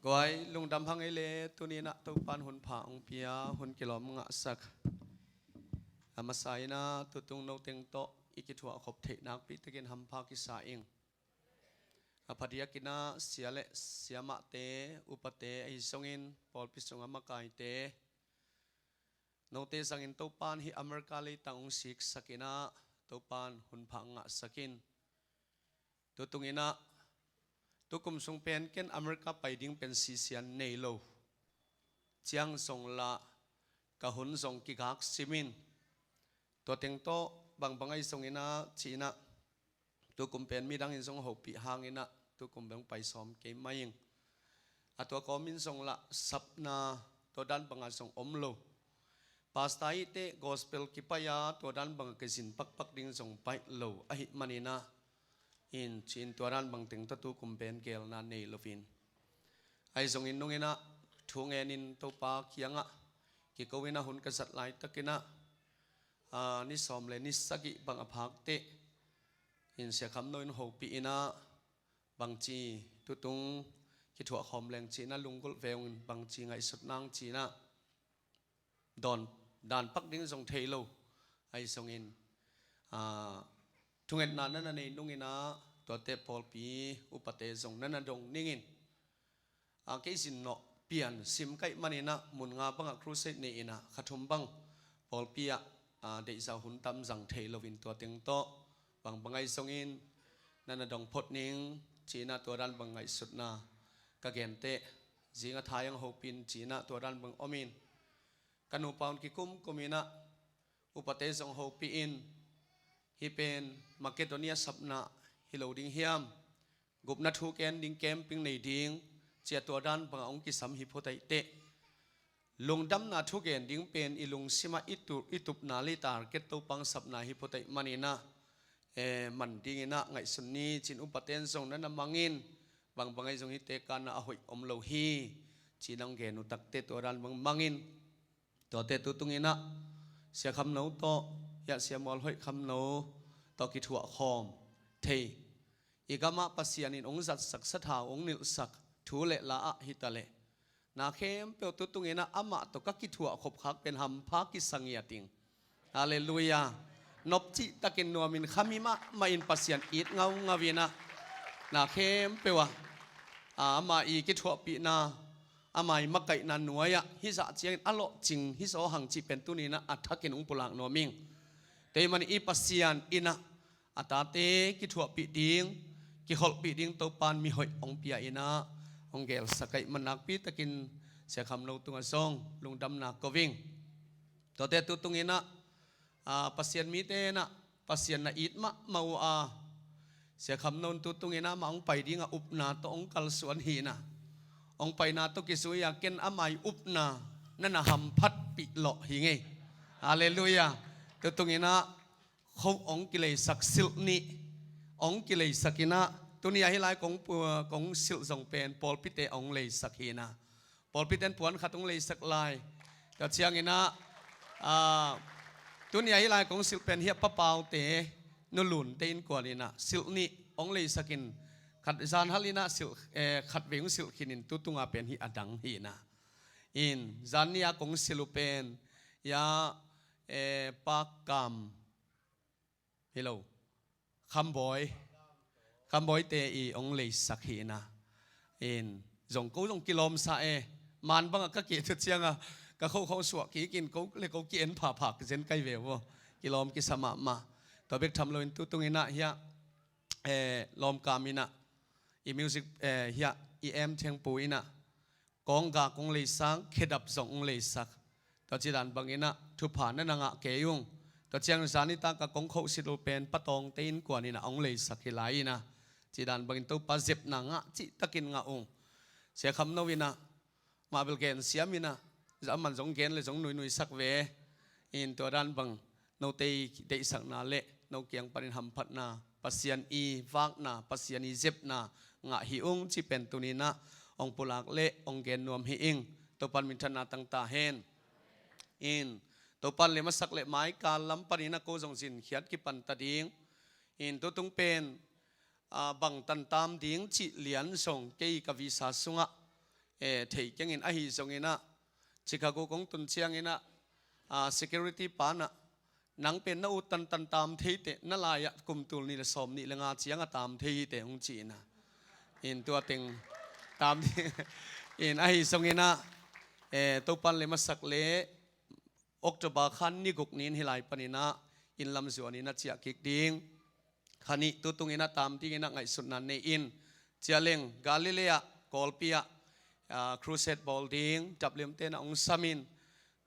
ก้อยลุงดำพังไอเล่ตัวนี้นะตัวปันหุ่นผาองเปียหุ่นกิโลมงะสักอามาใส่นะตัวตรงโนเต็งโตอีกิถัวขบเทนักปิตะกินหำพากิสาเองอภัดียกินะเสียเละเสียมะเตอุปเตไอสงินปอลพิสงอมกายเตโนเตสังอินตัวปันฮิอเมริกาเลยตังองสิกสักินะตัวปันหุ่นผางะสักินตัวตรงนี้นะตุกุมทรงเป็นเกณฑ์อเมริกาไปดิ้งเป็นซีเซียนเนโลเจียงทรงละกะหุนทรงกิกักซิมินตัวเต็งโตบางไอทรงอินะจีนะตุกุมเป็นมีดังอินทรงหกปีหางอินะตุกุมเป็นไปซ้อมเกมไม่ยิงตัวกอมินทรงละสับนาตัวดันบางทรงอมโลปาสไตเตกอสเปลกิปยาตัวดันบางกสินปักดิ้งทรงไปโลอหิมันินะอินชินตัวนั้นบางถึงตะตุกุมเป็นเกลนาเนลฟินไอทรงอินนงอินะทวงเงินตัวปาเคียงะกิโกวินะหุนกษัตริย์ไลตะกินะนิสอมเลนิสกิบางอภาคเตอินเสียคำโนอินหกปีนะบางจีตุตุงกิถัวหอมแรงจีนะลุงกุลเวงบางจีไงสุดนางจีนะดอนด่านปักดิ้งทรงเทโลไอทรงอินทุงเงินนั้นนั่นเองนุ่งอินะตัวเตปอลปีอุปเตจงนั่นดงนิ่งินเกสินเนาะเปลี่ยนซิมไก่มันนะมุนงาบังครูเซนนี่นะขัดทุมบังปอลปีเดชาหุนตำจังเทลวินตัวเต็งโตบางไงทรงอินนั่นดงพดนิงจีน่าตัวดันบางไงสุดนากะเกนเตจิงทายังหกปินจีน่าตัวดันบางอมินกันูปาวกิคุมกุมินะอุปเตจงหกปีอินฮิเป็นมาเกโดเนียสับนาฮิโลดิงเฮียมกุบนัทูเกนดิงเกมปิงในดิงเจียตัวดันบางองกิสัมฮิโพไตเตลุงดำนาทูเกนดิงเป็นอิลุงซิมาอิตุปนาลิตาร์เกตตัวปังสับนาฮิโพไตมันอินะมันดิงอินะไงสุนนีจินอุปเทนทรงนั้นมังอินบางไงทรงฮิเตกานะอหอยอมโลฮีจินังเกนุตักเตตัวดันบางมังอินตัวเตตุตุงอินะเสียคำโนโตอยากเสียมอลหอยคำโนตอกิถัวคอมเทอีกามาปัสยานินองจัดสักสถาองนิลสักทูเลละอะฮิตาเลนาเข้มเปียวตุตุงเงินะอามาตกักิถัวขบคักเป็นหำพักิสังเยติงฮาเลลูยานบจิตะกินนัวมินขามิมะมาอินปัสยานอีดเงาวีนะนาเข้มเปียวอามาอีกิถัวปีนาอามามักไก่นันนัวยะฮิสะเจียงอโลจิงฮิโซหังจิเป็นตุนีนะอัฐกินองปุลังนัวมิงแต่มันอีปัสยานอินะอัตาเตกิถัวปีดิงกิขอลปีดิงตัวปานมีหอยองเปียอินะองเกลสกัยมันนักปีตะกินเสียคำเราตุงซองลุงดำนักก็วิ่งตัวเตตุตุงอินะปัสยานมีเตนะปัสยานนะอิดมะมาเสียคำนนตุตุงอินะมาองไปดิงอุปนาตัวองกัลสวนหีนะองไปนาตุกิสุยาเกนอามัยอุปนานั่นนะหำพัดปิโลหิงฮาเลลูยาตัวตรงนี้นะเขาองกิเลสักสิลนี่องกิเลสักินะตัวนี้ให้ไล่ของสิลส่งเป็นปอลพิเตองเลสักหินะปอลพิเตนปวนขัดองเลสักลายแต่เชียงนี้นะตัวนี้ให้ไล่ของสิลเป็นเฮียปะเปาเตนลุนเตนกว่านี่นะสิลนี่องเลสักินขัดจานฮัลินะสิลขัดเวงสิลขินินตุตุงอาเป็นฮิอดังหินะอินจานนี้ของสิลเป็นยาปากกามฮัลโหลคำบอยเตอีองเลยสักหินะเอ็นจงกู้จงกิโลมซามันบังก็เกี่ยทุเชียงก็เขาสวกกี่กินเขาเลยเขาเกี่ยนผ่าผักเส้นไก่เววกิโลมกิสมามาตัวเบกทำเลยตุตุงินะเฮียลมกามินะอีมิวสิกเฮียอีเอ็มเทียงปุยนะกองกากองเลยสังเคดับจงองเลยสักตัวจีดันบางอินะทุผ่านนั่นงะเกยุงตัวเชียงสานิตากะกงเขาสิโลเป็นปะตองเตินกว่านี่นะองเลยสักกี่ไหลนะจีดันบางอินตัวปะเจ็บนางะจิตะกินงะองเสียคำนวินะมาเบลเกนเสียมินะจะมันสงเกนเลยสงหนุ่ยสักเวอินตัวดันบางโนเตยเตยสักนาเละโนเกียงปริหำพัดนาปัสยันอีฟากนาปัสยันอีเจ็บนางะหิองจิเป็นตัวนี้นะองปุลักเละองเกนนวมหิอิงตัวปันมิทนาตั้งตาเฮนอินตัวปันเลมาสักเละไม้การล้ำปันนี้นะโกจงสินเขียนกิปันตะดิ้งอินตัวตุงเป็นบังตันตามดิ้งจิเหลียนส่งเกยกวิสาสุงะ เทจังอินอหิสงอินะชิคาโกกงตุนเชียงอินะsecurity ปานะนังเป็นนาอุตันตันตามเทเตนลายะกุมตุลนี่ละสมนี่ละงาเชียงตามเทเตหงจีนะอินตัวเต็งตามอินอหิสงอินะตัวปันเลยมาสักเลออกจะบาขันนี่กุกนินฮิไลปนินะอินลำสวนนี่นะเจียกิกดิงขันนี้ตัวตรงอินะตามที่อินะไงสุดนั้นในอินเจียเลงกาลิเลย์กอลปียครูเซตบอลดิงจับเลี้ยมเตนองซามิน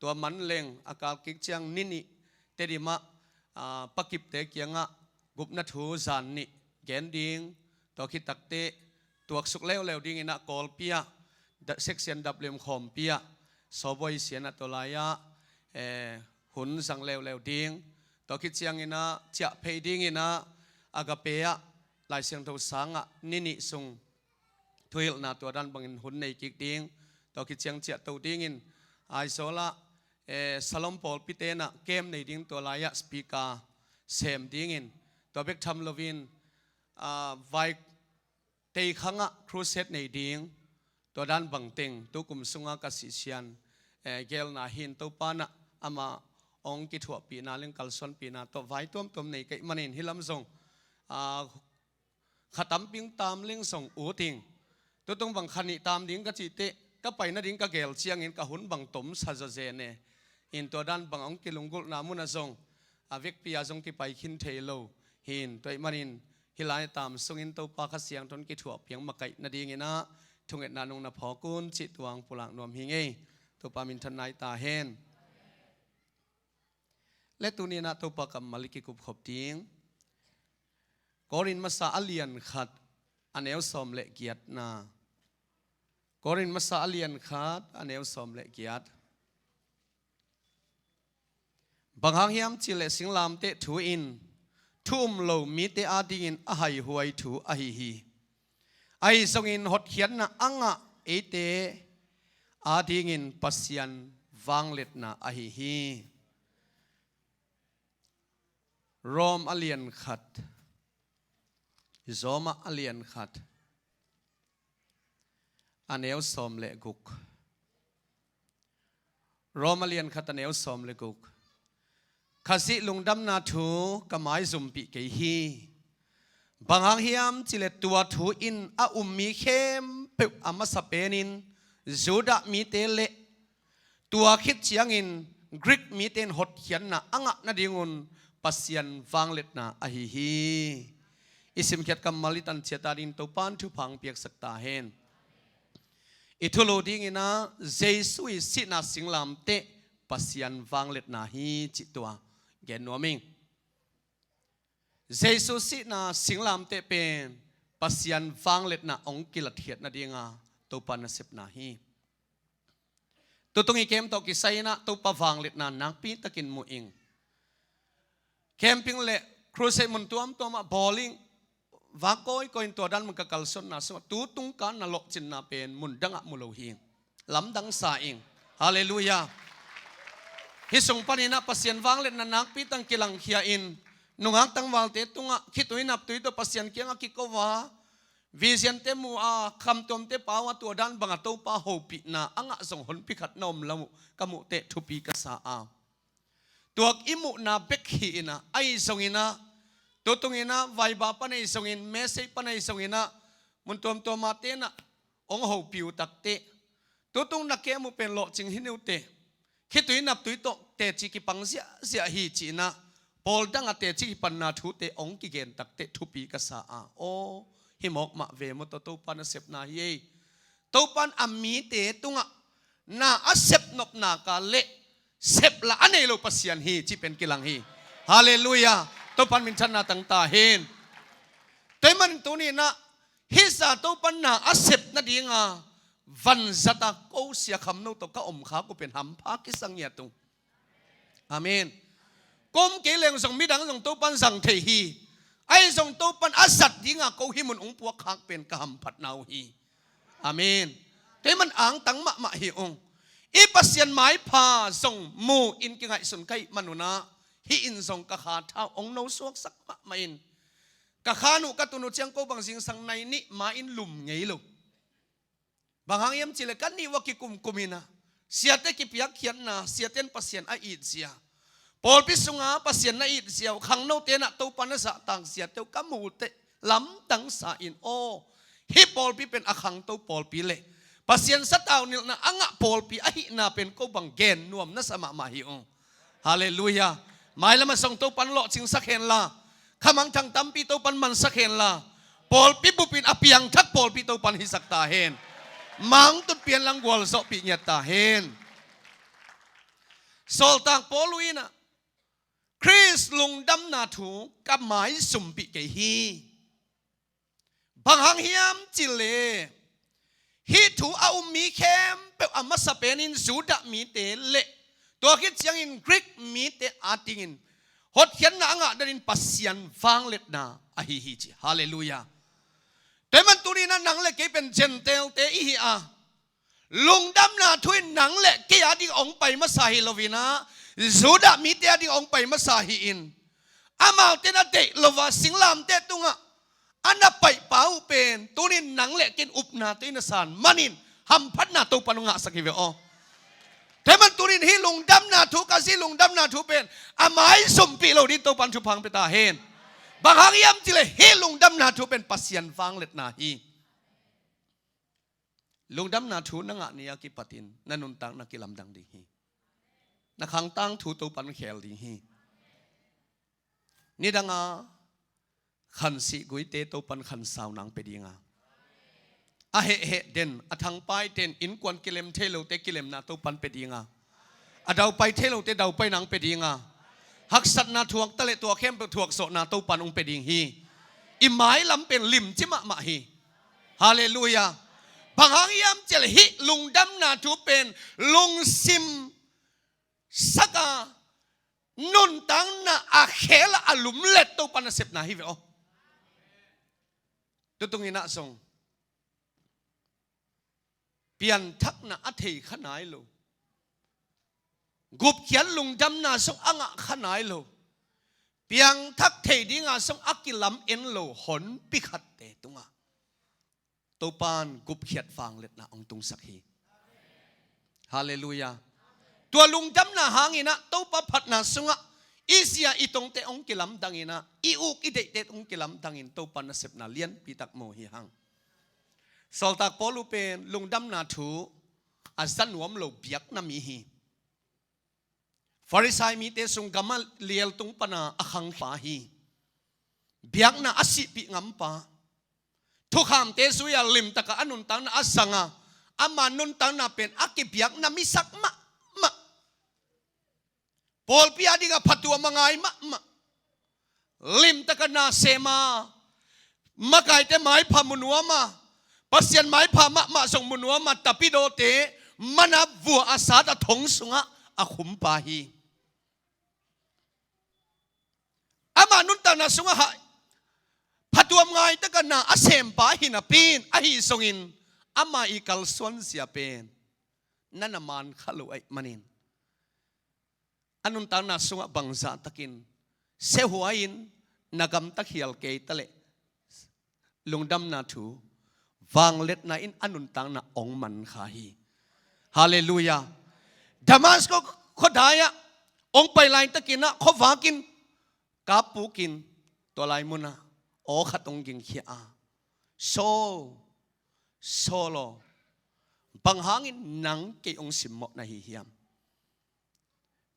ตัวมันเลงอากาศกิกเจียงนินิเตดิมะปักกิบเตเกียงะกุบนัทหูจานนิแกนดิงตัวคิดตักเตตัวสุกเลวเลวดิงอินะกอลปียเซ็กเซียนดับเลี้ยมคอมปียสอบอยเสียนตัวลายะหุ่นสังเลวเลวดิงตัวคิดเจียงอินะเจ้าเพยดิงอินะอากาเปียลายเสียงตัวสังะนินิซุงทุยนาตัวดันบังอินหุ่นในกิกดิงตัวคิดเจียงเจ้าตัวดิงอินไอโซละสลอมปอลพิเตนะเกมในดิงตัวลายะสปีกาเซมดิงอินตัวเบกทัมโลวินไวเตยขังะครูเซตในดิงตัวดันบังเต็งตัวกุมสุงากสิเชียนเกลนาหินตัวปานะอามาองกิถัวปีนาเรื่องกัลซอนปีนาตัวไว้ตัวในไก่มันเห็นฮิลัมซงขัดตำปิงตามเรื่องส่งอูติงตัวตรงบังคันิตามดิ้งกะจิเตก็ไปนาดิ้งกะเกลเชียงอินกะหุนบังตมซาจเจเนอินตัวด้านบังองกิลุงกุลนามุนาซงอเวกปียาซงที่ไปคินเทโลหินตัวมันอินฮิลายตามซงอินตัวปากเสียงทนกิถัวเพียงมาไก่นาดิ้งอินะทุงเอ็ดนานงนาพอกุนจิตวางปุลังนวมหิงเอตัวปามินทนายตาเฮนและตัวนี้นะตัวปากมาลิกิกุบขบดิ้งกอรินมาซาอเลียนขัดอันเอลสมเละเกียรตินากอรินมาซาอเลียนขัดอันเอลสมเละเกียรติบางหางเฮียมจิเลสิงลามเตถูอินทุ่มโลมีเตอาดิงินอหายหวยถูอหิฮีไอทรงอินหดเขียนนะอังะเอเตอาดิงินปัสยันวังเล็ดนะอหิฮีรอมอเลียนขัดโซมาอเลียนขัดอันเอลสมเลกุกรอมอเลียนขัดอันเอลสมเลกุกข้าสิลุงดำนาถูกไม้ซุมปีเกฮีบางหางเฮียมจิเลตัวถูอินอามีเข้มเปิบอามาสเปนินจูดามีเตเลตัวคิดเชียงอินกรีกมีเตนหดเขียนนะอังะนาดิงุนปัสยันฟังเล็ดนะอหิฮีอิสิมเขียดกำมาลิตันเชตาดินตัวปานทุพังเปียกสักตาเฮนอิทุโลดิ้งนะเจสุยสินาสิงลามเตปัสยันฟังเล็ดนะฮีจิตตัวเกนนัวมิงเจสุสินาสิงลามเตเป็นปัสยันฟังเล็ดนะองกิลเทียดนาดิงาตัวปานเสพนาฮีตัวตรงอีเกมตัวกิไซนะตัวปะฟังเล็ดนะนักปีตะกินมูอิงแคมปิ้งเละครูเซมุนตัวมตัวมาบอลลิงวากอยก็อินตัวดันมันก็กัลสนนะสมตูตุงการนรกจินนาเป็นมุนดังอะมุโลหิงลำดังสาอิงฮาเลลูยาฮิสงปานินะปัสยันวังเล็ดนักปีตังกิลังเขียอินนุงักตังวัลเตตุงะคิดตัวนับตัวปัสยันเกียงกิโกวาวิเซียนเตมูอาคำตมเตปาวตัวดันบังตัวปาโฮปินะอังะส่งหนพิขัดนมละมุกมุเตทุปีกษาอาตัวอิมุนาเบกฮีนะไอส่งอินะตัวตรงอินะไวบาปันไอส่งอินเมสเซปันไอส่งอินะมุนตัวมาเตนะองโฮปิวตักเตตัวตรงนักเกมุเป็นโลจิงหินิวเตคิดตัวนับตัวโตเตจิกิปังเสียฮีจีนะพอลดังเตจิกิปันนาทุเตองกิเกนตักเตทุปีกษาอาโอหิมอกมาเวมุตตัวปันเสพนาเยตัวปันอามีเตตุงะนาอเสพนบนากาเลเสพละอันเอโลปัสยันฮีที่เป็นกิลังฮีฮาเลลูยาตัวปันมินชนะตั้งตาเห็นแต่มันตัวนี้นะฮิซาตัวปันนาอเสพนาดีงาวันจัตตาโกเสียคำนู้ตัวก็อมขาก็เป็นหำพากิสังเงียตุงอาเมนก้มเกลียงส่งมิดังส่งตัวปันสั่งเทฮีไอ้ส่งตัวปันอสัตดีงาโกหิมุนองปวกขากเป็นกะหำผัดนาวฮีอาเมนแต่มันอ่างตั้งมะฮีองอีปัสยันหมายพาส่งมูอินกิไงสุนไกมนุนะฮีอินส่งกะขาเท้าองโนสวกสักมาอินกะขานุกะตุนุเชียงโกบังสิงสังในนิมาอินลุมไงลูก บางอย่างจิเลกันนี่ว่ากิกุมกุมินะเสียแต่กิเปียกเขียนนะเสียเต้นปัสเซียนไออีดเสียปอลพิสุงาปัสเซียนไออีดเสียขังโนเตนะตัวปันสะต่างเสียเต้ากำมูเตล้ำตั้งสาอินโอฮิปอลพิเป็นอขังตัวปอลพิเลปัสเซียนสตาวนิลนะอ่างปอลพิอหินาเป็นก็บังเกนนวมนัสมามาฮิองฮาเลลูยาหมายละมาส่งตัวปันโลจิงสักเห็นละขมังทางตั้มปีตัวปันมันสักเห็นละปอลพิบุปินอภิยังทักปอลพิตัวปันฮิสักตาเห็นมังตุนเปลี่ยนลังวอลโซปิญญาตาเห็นโซลตังปอลุยนะคริสลุงดำนาถูกับหมายสุมปิเกฮีบางหังเฮียมจิเลฮิถูเอามีเข้มเปออามาสเปนินสูดะมีเตเลตัวคิดเสียงอินกรีกมีเตอาติงินหดเขียนนางะดันินปัสเซียนฟังเล็ดนาอะฮิฮิจิฮาเลลูยาแต่มันตุนีนั้นหนังเล็กเป็นเจนเตลเตอีฮีอาลุงดำนาทุยหนังเล็กกี่อาดิองไปมาสาฮิโลวินาสูดะมีเตอาดิองไปมาสาฮิอินอามาเตนะเตโลวาสิงลามเตตุงะอันนับไปเป่าเป็นตุนีหนังเล็กกินอุปนาตุยนสานมันินหัมพัดนาตุปนุงะสักทีเวอแต่มันตุนีฮิลุงดำนาทุกาซิลุงดำนาทุเป็นอาไม้สมปีโลดิตุปันทุพังเปตาเฮนบางหางยามจิเลฮิลุงดำนาทุเป็นปัสยันฟังเล็ดนาฮีลุงดำนาทุนังะนี่ยกิปตินนันุนตังนักกิลำดังดีฮีนักขังตังทุตุปันเขลดีฮีนี่ดังอาขันสิกุยเตตุปันขันสาวนังเปดีงาอะเฮเฮเดนอะทังไปเดนอินกวนกิเลมเทโลเตกิเลมนาตุปันเปดีงาอะดาวไปเทโลเตดาวไปนังเปดีงาหักสัตนาทวงตะเลตัวเข้มตัวทวงโสนาตุปันองเปดิงฮีอิหมายลำเป็นลิมจิมะมาฮีฮาเลลูยาบางหางยามเจลฮิลุงดำนาทุเป็นลุงซิมสักานุนตังนาอาเคละอลุมเล็ดตุปันเสพนาฮีเวอตุตุงินะทรงเปลี่ยนทักนาอัฐิขนายโลกุบเขียนลุงดำนาส่งอ่างขนายโลเปียงทักเทดิงาส่งอักิลำเอ็นโลหนปิขัดเตตุงาตัวปานกุบเขียดฟังเล็ดนาองตุงสักฮีฮาเลลูยาตัวลุงดำนาหางอินะตัวปะพัดนาส่งอีเสียอีตงเตองกิลำดังอินะอีอุกอีเดเตองกิลำดังอินตัวปานเสพนาเลียนปีตักโมหิหังสอลตักปอลูเป็นลุงดำนาถูอาศันวมโลเบียกนามีฮีฟาริสัยมีเตสุงกามาเลียลตุงปนาอขังปาฮีเบียกนาอสิปิงำปาทุกคำเตสุยาลิมตะกะอนุนตังนาอสังะอามานุนตังนาเป็นอักิเบียกนามิสักมะปอลพิอาดิกะพัตัวมังไงมะลิมตะกะนาเซมามะไกเตไม้พามุนัวมาปัสยันไม้พามะส่งมุนัวมาตะปิโดเตมันนับวัวอาสาตะทงสุงะอาขุมปาฮีอามานุนตานาสุงะหายพัดตัวมไงตะกันนาอาเซมปาฮีนาปีนอาฮีทรงอินอามาอีกัลสวนเสียเป็นนั่นน่ะมันขลุ่ยมันินอานุนตานาสุงะบังซาตะกินเซหัวอินนักำตะเขียลเกยตะเลลุงดำนาถูวางเล็ดนาอินอานุนตานาองมันขาฮีฮาเลลูยาดามัสก็เขาได้อะองไปไลน์ตะกินนะเขาฝากินกาปูกินตัวไลมุนะโอขัดองกินขี้อาโซโลบางหางอินหนังเกยองสิมหมดนะฮิยาม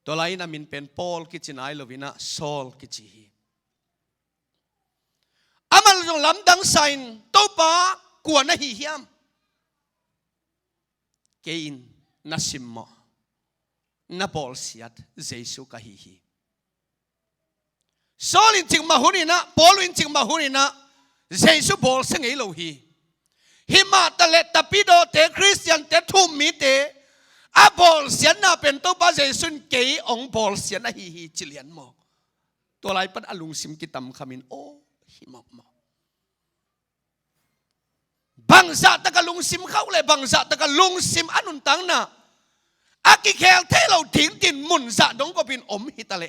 ตัวไลน์น่ะมินเป็นปอลกิจินไอโลวินะโซลกิจิฮีอามันจงลำดังไซน์ตัวปากวนนะฮิยามเกยินนัสิมหมดนับบอลเสียดเจสุกะฮีฮีโซลินจิงมาหุนินะบอลลินจิงมาหุนินะเจสุบอลเสงไอโลฮีหิมาตะเลตะปิโดเตคริสเตียนเตทุ่มมีเตอาบอลเสียนน่ะเป็นตัวบาเจสุนเกยองบอลเสียนนะฮีฮีจิเลียนโมตัวไรปัดอลุงซิมกิตัมขมินโอหิมโมบังซาตะกะลุงซิมเข้าเลยบังซาตะกะลุงซิมอนุนตังนะอากิเคลเทเราทิ้งตินมุนสะดงก็เป็นอมฮิตาเล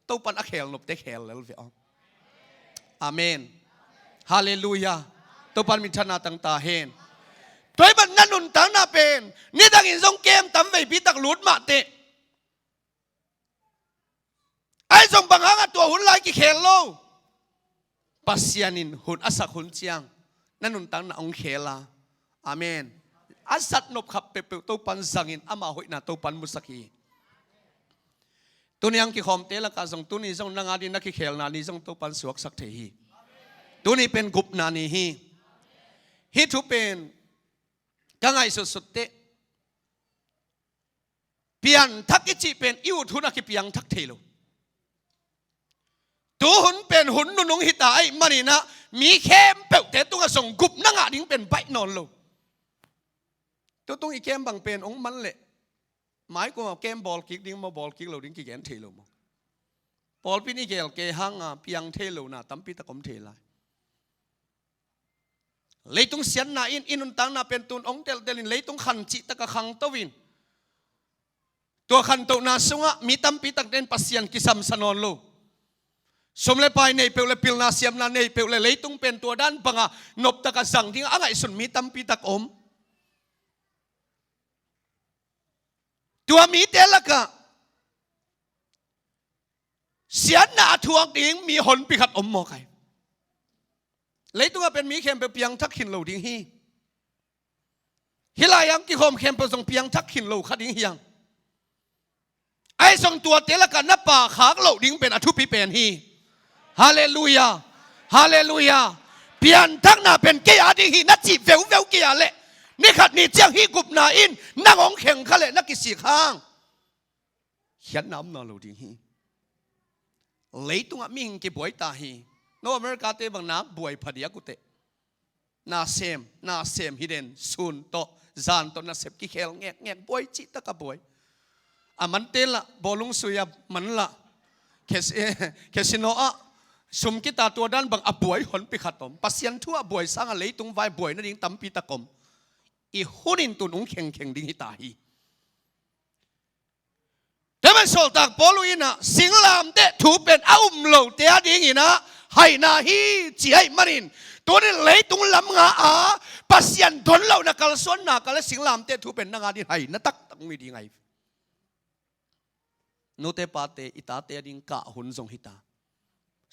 ตัวปันอาเคลนบเตเคลแล้วเวออาเมนฮาเลลูยาตัวปันมิชนาตั้งตาเฮน toy ban nanun tang na pen ni dang in jong kem tam vei pi tak lut ma te ai jong bang hanga to hun lai ki khel lo pasianin hun asak hun chiang nanun tang na ong khela amen asat nop khap pe pe to pan zangin ama hoi na to pan musaki tuniang ki khom te la ka jong tuni jong nanga din na ki khel na ni jong to pan suak sak the hi tuni pen gup na ni hi thu pen ka ngai su sut te pian thak ki chi pen iu thu na ki piang thak thelo tu hun pen hun nu nung hi ta ai mani na mi khem pe te tu nga song gup na nga ding pen bai non lo tu tung i kem bang pen ong man le mai ko kem ball kick ding mo ball kick lo ding ki gen thelo mo ball pin i gel ke hanga piang thelo na tampi ta kom thela leitung sian na inun tang na pen tun ong tel telin leitung khan chi ta ka khang tawin to khan to na sunga mi tampi tak den pasian kisam sanon lo somle pai nei peule pil na siam na nei peule leitung pen to dan banga nop ta ka sang ding angai sun mi tampi tak om tua mi telaka sian na thuak ding mi hon pi khat om mo kai leitung a pen mi khem pe piang thak khin lo ding hi hilayang ki khom khem pe song piang thak khin lo kha ding hiang ai song tua telaka na pa khak lo ding pen athu pi pen hi hallelujah hallelujah pian thak na pen ke adi hi na chi veu veu ke ale ni khat ni chiang hi gup na in na ngong kheng khale na ki si khang hian nam na lo ding hi leitung a ming ki boi ta hi no America te bang na buai phadia kute na sem hiden sun to zan to na sep ki khel ngek buai chi ta ka buai aman tela bolung suya man la kesino a sum ki ta to dan bang abuai hon pi khatom pasian thu a buai sang a leitung vai buai na ding tampi ta kom i hunin tun ung kheng ding hi ta hi teman sol tak poluina singlam te thu pen aum lo te ading ina hai na hi chi hai marin tonin leitung lam nga a pasian don lo na kal son na kal singlam te thu pen na nga din hai na tak mi ding ai no te pa te ita te ding ka hun jong hita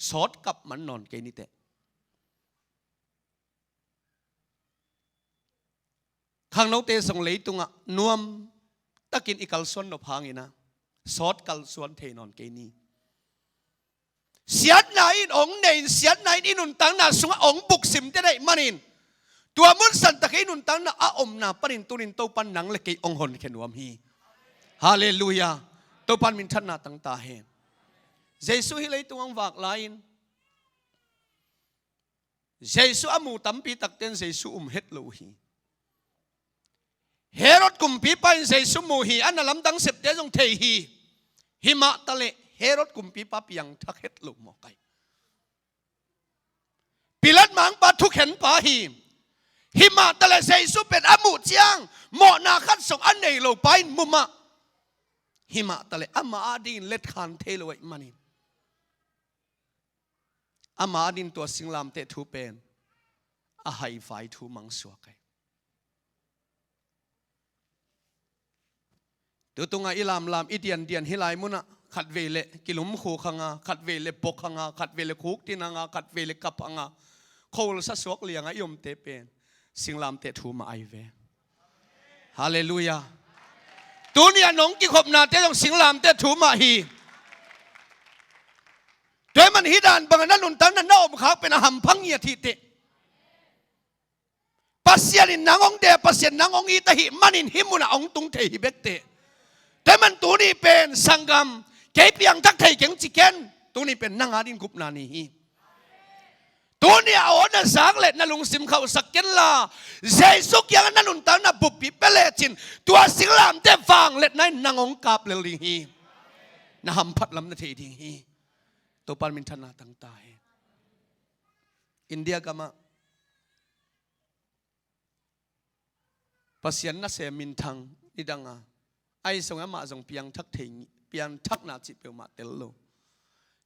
short kap man non ke ni te khang no te song leitung a nuam takin ikal son no phangina short kal suan the non ke ni siat na in ong nei siat na in un tang na sunga ong buk sim te dai manin tua mun san ta ke nun tang na a om na parin tunin to pan nang le ke ong hon khenuam hi hallelujah to pan min than na tang ta he jesu hi lei tuang wak lain jesu amu tampi tak ten jesu het lo hi herod kum pi pain jesu mu hi an lam dang sep te jong thei hi hima tale herod kum pi pa piang thak het lo mo kai pilat mang pa thu khen pa hi hima tale jesu pen amu chiang mo na khat song an nei lo pain muma hima tale ama adin let khan thelo ai manin ama adin to singlam te thu pen a hai fai thu mang suwa kai tu tunga ilam lam idian hilai muna khat vele kilum khu khanga khat vele pok khanga khat vele khuk tinanga khat vele kap anga khol sa sok lianga yom te pen singlam te thu ma ai ve hallelujah tunia nong ki khop na te jong singlam te thu ma hi toy man hidan bang nan nun tan na om khak pen ham phang ya thi te pasian nangong de pasian nangong i ta hi manin himuna ong tung the hi bek te teman tuni pen sangam ke piang tak thai keng chiken tuni pen nanga din gup na ni hi tuni a ona sang let na lung sim khau sakken la jesu kyang na nun tan na bup pi pele chin tua singlam te fang let nai nangong kap le ling hi na ham phat lam na thei ding hi to pan min thana tang ta he india kama pasian na se min thang idanga ai song ama jong piang thak thei pian thak na chi pe ma tel lo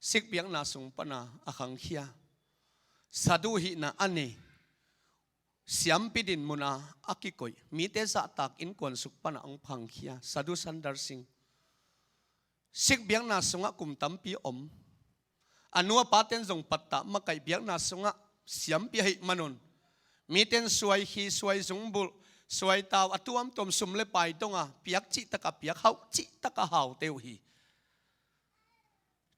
sik piang na sung pana akhang khia sadu hi na ane เสียมปิดินมุนาอักิกอยมีเตสะตักอินกวนสุกปนาองพังเขียสะดุสันดาร์สิงสิกเบียงนาสงะกุมตัมปีอมอนัวปาเตนจงปัตตะมะไกเบียงนาสงะเสียมปีให้มนุนมีเตนสวยฮีสวยจงบุลสวยตาวอตุมตมสุมเลไปตงอ่ะเปียกจิตะกะเปียกเฮาจิตะกะเฮาเตวฮี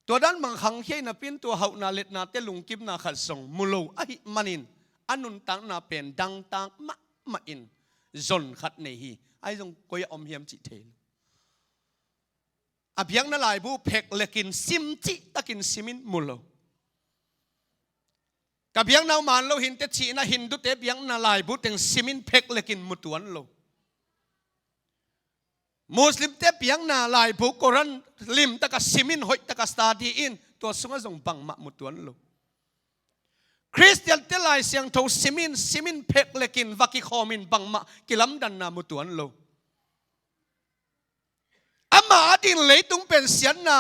ตัวด้านบางครั้งเฮียนาปินตัวเฮานาเล็ดนาเตลุงกิมนาขัดส่งมุโลอหิมันินอนุนตังนาเป็นดังตังมะอินจนขัดเนฮีไอ้จงก็ยอมเฮียมจิเทลอภิยังนาลายบูเพกเลกินซิมจิตะกินซิมินมุโลกับยังนาวมันเราหินเตชีนะหินดุเตบยังนาลายบูเต็งซิมินเพกเลกินมุตวนโลมุสลิมเตบยังนาลายบูกอรันลิมตะกซิมินหอยตะกสตาดีอินตัวสุงะจงบังมะมุตวนโลคริสเตียนเตลายเสียงโทซิมินเพกเลกินวักิคอมินบังมะกิลัมดันนามุตวนโลอามาดินเลยตุงเป็นเสียนนา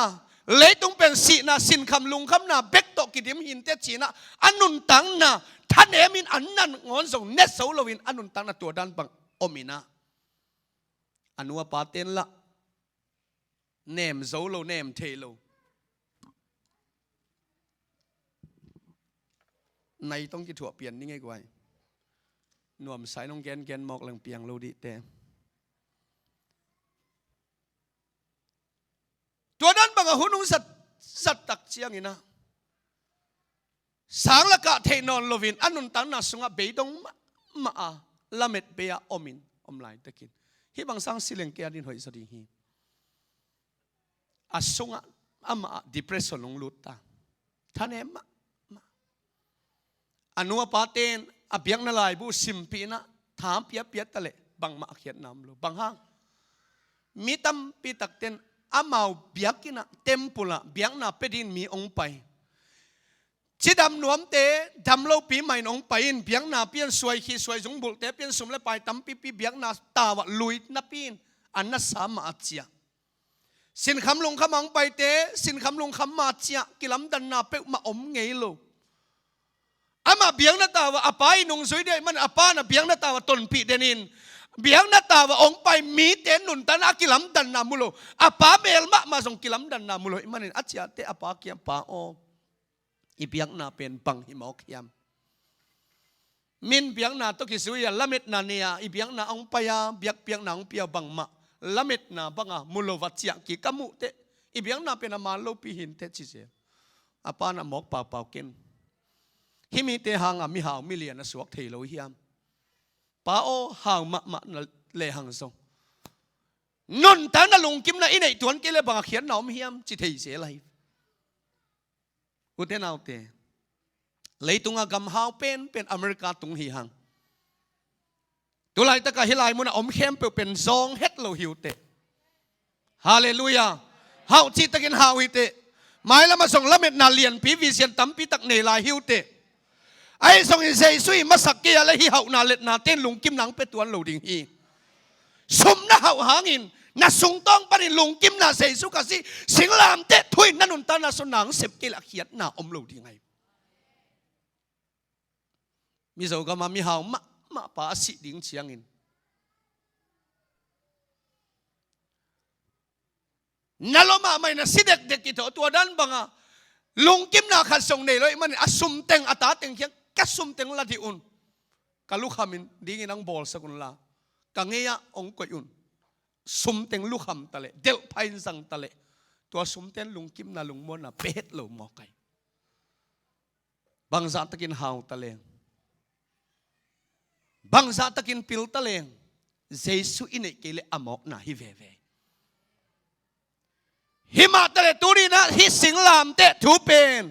เลยตุงเป็นสีนาสินคำลุงคำนาเบกโตกิดิมหินเตจีนาอนุนตังนาท่านเอมินอันนั้นงอนส่งเนสโซโลวินอนุนตังนาตัวดันบังอมินาอนุวปาเตนละเนมโซโลเนมเทโลในต้องกิถั่วเปลี่ยนนี่ไงกว่าหน่วมสายน้องแกนหมอกหลังเปียงโลดิเตตัวนั้นบางหุ่นสัตตักเชียงนี่นะสังละกะเทนอนโลวินอนุนตังนาสุงะเบยดงมาละเม็ดเบียอมินอมไลตะกินฮีบางสังสิเลงเกียดินหอยสดีฮีอาสุงะอามาดิเพรสโซลงลุตตาท่านเอ็มอนุวปาเตนอเบียงนาลายบูสิมปีนะถามเปียตะเลบังมาเขียนนำโลบังห้างมีตั้มปีตักเตนอามาเบียกินะเต็มปุละเบียงนาเป็ดินมีองไปชิดำนวมเตดำโลปีใหม่องไปอินเบียงนาเปียนสวยขี้สวยจงบุลเตเปียนสมเลไปตั้มปีเบียงนาตาวะลุยนับปีนอันนั้นสามอาเจียสินคำลงคำองไปเตสินคำลงคำมาเจียกิลัมดันนาเปมาอมเงยโลอามาเบียงนาตาวะอภัยนงสวยเดมันอปานะเบียงนาตาวะตนปีเดนินเบียงนาตาวะองไปมีเตนุนตันอากิลัมดันนามุโลอปาเมลมาส่งกิลัมดันนามุโลมันนี่อาเจียเตอปาเกียมปาโออีเบียงนาเป็นบังหิมอกยามมินเบียงนาตกิสุยาละเม็ดนาเนียอีเบียงนาองไปยาเบียกเบียงนาองเปียบังมาละเม็ดนาบังอะมุโลวัตเจียกิกามุเตอีเบียงนาเป็นอามาโลปีหินเตจิเซอปานะหมอกเป่าเกนฮิมีเตหางมีหาวมิเลียนสวกเทโลฮิยามป้าโอหางมะเลหังทรงนนแต่นั่นลุงกิมนะอินไอตวนกิเลบังเขียนหนอมฮิยามจิตเฮียเสียไรอุเทนเอาเตเลยตุงกำหาวเป็นอเมริกาตุงฮีหังตัวไรตะกะฮิไลมุนอมเข้มเป็นซองเฮ็ดโลหิวเตฮาเลลูยาหาวจิตตะกินหาวฮิเตหมายละมาส่งละเม็ดนาเลียนปีวิเซียนตั้มปีตักเนลายหิวเตไอ้ส่งอินเซซุยมาสักเกียและฮิหาวนาเล็ดนาเต้นลุงกิมหนังเป็ดตัวโลดิงฮีสมนะหาวหางินน่ะสุงต้องปนิลุงกิมน่ะเซซุกะสิสิงลามเตะถุยนั่นนุนตาน่ะสนังเสพกิละเขียดน่ะอมโลดิงไงมีโซกะมามีหาวมาปาสิดิงเชียงอินนั่นละมาไม่น่ะสิเด็กกิโตตัวดันบังอ่ะลุงกิมน่ะขัดส่งเนเลยมันอสุมเต็งอัตาเต็งเขียงกัสุมเต็งละดิอุนกะลูกขมินดิ้งนังบอลสกุลละกังเงียองกอุนสุมเต็งลูกขมตะเลเดลพายสังตะเลตัวสุมเต็งลุงกิมน่ะลุงมอน่ะเป็ดโลหมอไก่บางซาตะกินหาวตะเลงบางซาตะกินปิลตะเลงเจสุอินเอเกเลอมอกน่ะฮิเวเวหิมาตะเลตูนี่นะฮิสิงลามเตะทูเป็น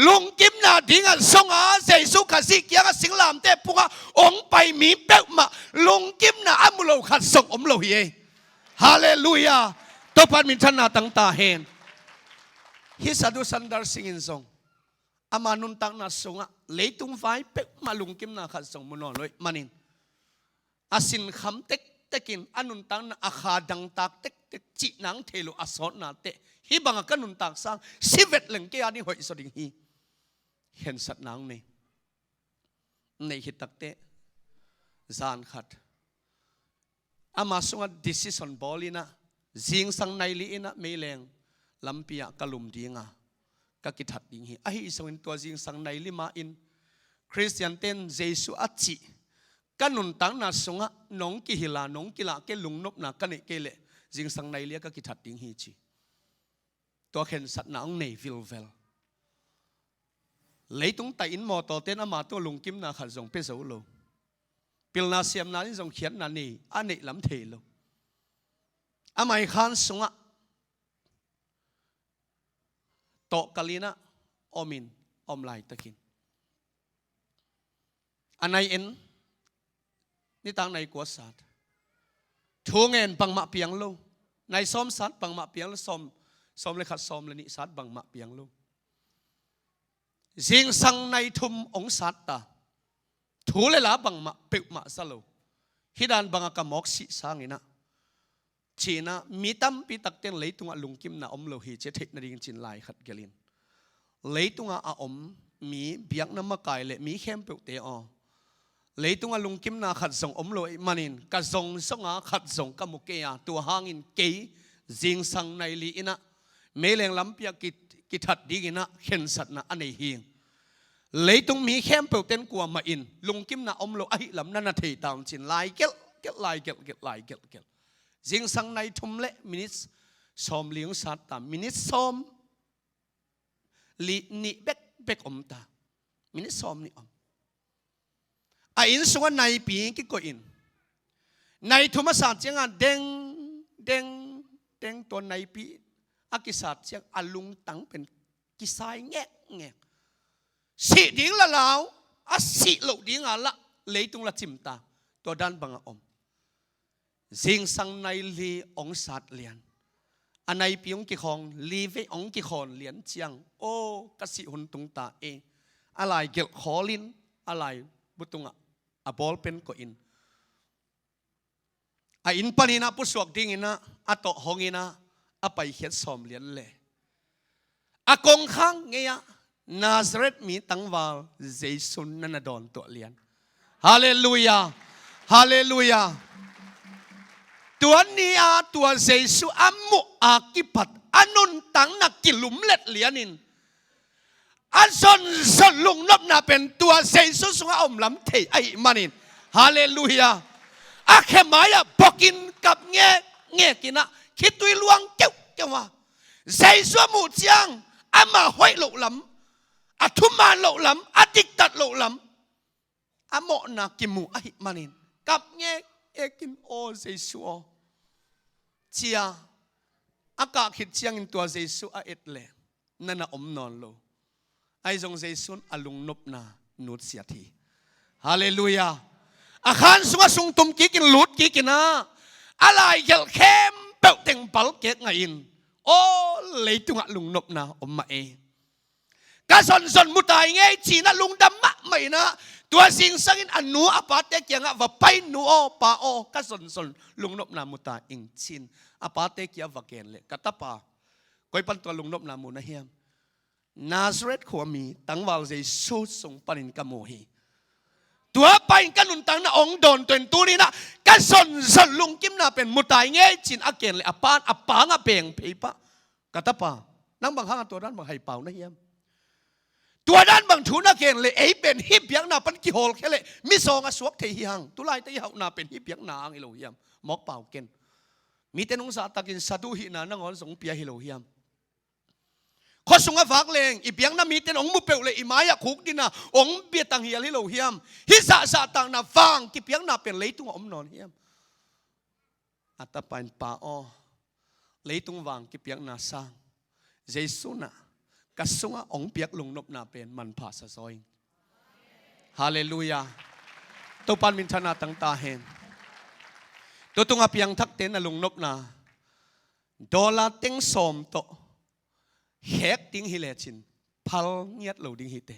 ลุงกิมนาดิ้งอันทรงอาเจสุขัดสิเกียงสิงลามเตะพวกองไปมีเป๊กมาลุงกิมนาอัมุโลขัดส่งอมโลเฮฮาเลลูยาตัวพันมินทนาตั้งตาเห็นฮิสาดุสันดาร์สิงอินทรงอามานุนตังนาทรงอะเลยตุงไฟเป๊กมาลุงกิมนาขัดส่งมุนนเลยมานินอาสินคำเต็กเตกินอนุนตังนาอาคาดังตากเต็กจินังเทโลอสอนนาเตฮิบังกันนุนตากสังสิเวตเหลงเกียนี่หอยสดิงฮีเห็นสัตนางนี่ ในหิตักเตจานขัดอามาสุงa decision bolina jing sang nai li ina meileng lampia kalum dinga ka kithat ding hi a hi songin to jing sang nai li ma in Christian ten Jesu achi kanun tang na sunga nong ki hila nong kila ke lungnop na kane kele jing sang nai li ka kithat ding hi chi to khen sat na ong nei vilvel leitung ta in mo to ten ama to lungkim na khal jong pe zo lo pilna siam na jong khian na ni ane lam the lo amai khan sunga to kalina omin omlai takin anai en ni tang nai ko sat thungen pangma piang lo nai som sat pangma piang lo som le khat som le ni sat pangma piang lo jing sang nai thum ong sat ta thu le la pangma pe ma salo hidan banga ka mok si sangina china mitam pi takten leitunga lungkim na omlo hi che thek na ring chin lai khat gelin leitunga a om mi biak na ma kai le mi khem pe te o leitunga lungkim na khat zong omlo manin ka zong songa khat zong ka muke ya tu hangin ke jing sang nai li ina meleng lampia ki that digina khen sat na anei hing leitung mi khem pe ten kwa ma in lungkim na omlo a hi lam na na thei taung chin lai kel jing sang nai thum le minutes som liung sat ta minutes som li ni bek om ta minutes som ni om a in sunga nai pi ki ko in nai thuma sa chenga deng to nai pi akisat cheng alung tang pen kisai nge si ding la law a si lo ding ala leitung la chim ta to dan banga om jing sang nai li ong sat lian anai piong ki khong li ve ong ki khon lian chiang o ka si hun tung ta e alai gel kholin alai butunga a ball pen ko in a in panina pu suak ding ina ato hongina apai het som lian le a kong khang ngeya Nazareth mi tangwal Jesun nana don to lian hallelujah hallelujah tuan ni a tua Jesu amu akipat anun tang na kilum let lianin an son lung nop na pen tua Jesu sunga om lam thei ai manin hallelujah akhemaya bokin kap nge kina khitui luang keu wa Jesu mu chiang ama hoi lo lam athuma lo lam adiktat lo lam amo na kimu ai manin kap nge ekin o Jesu o chia aka khit chiang in tua Jesu a etle nana om non lo ai jong Jesu alung nop na nut sia thi hallelujah akhan sunga sung tum ki kin lut ki kina alai gel khem pe teng pal ke ngain o leitunga lung nop na om ma e ka son mutai nge chi na lung dam ma mai na tua sing sangin anu apate kyanga va pai nu o pa o ka son lung nop na muta ing chin apate kya vaken le katapa koi pan to lung nop na mu na hiam Nazareth khomi tangwal Jesu sung panin ka mo hi tua pai kanun tang na ong don ten tu ni na ka son lung kim na pen mutai nge chin aken le apan apanga peng peipa katapa nang bang hang to dan bang hai pau na hiamตัวด้านบางทุนเกณฑ์เลยไอ้เป็นฮิบยังนาปันกิโฮลแค่เลยมิซองอสวกเทียงตุไลแต่ยาวนาเป็นฮิบยังนาไอ้โลหิมมอกเป่าเกณฑ์มีแต่นงสาตะกินสะดุหินานังอนสงเปียฮิโลหิมข้อสงฆ์ฟักเลงอีเปียงนามีแต่องมุเปลเลยอีไม้คุกดินะองเบียตังเฮียฮิโลหิมฮิสาตังนาฟังกิเปียงนาเป็นเลยตุงอมนอนหิมอัตปันป่าอ้อเลยตุงวางกิเปียงนาสร้างเยซูนะกระทรวงองเปียกลงนบนาเป็นมันผ่าสะซอยฮาเลลูยาตัวปันมินธนาตั้งตาเห็นตัวตุงอเปียงทักเต้นลงนบนาดอลลาร์เต็งสมโตเฮกติ้งฮิเลชินพัลเงียดเหลาดิ้งฮิเต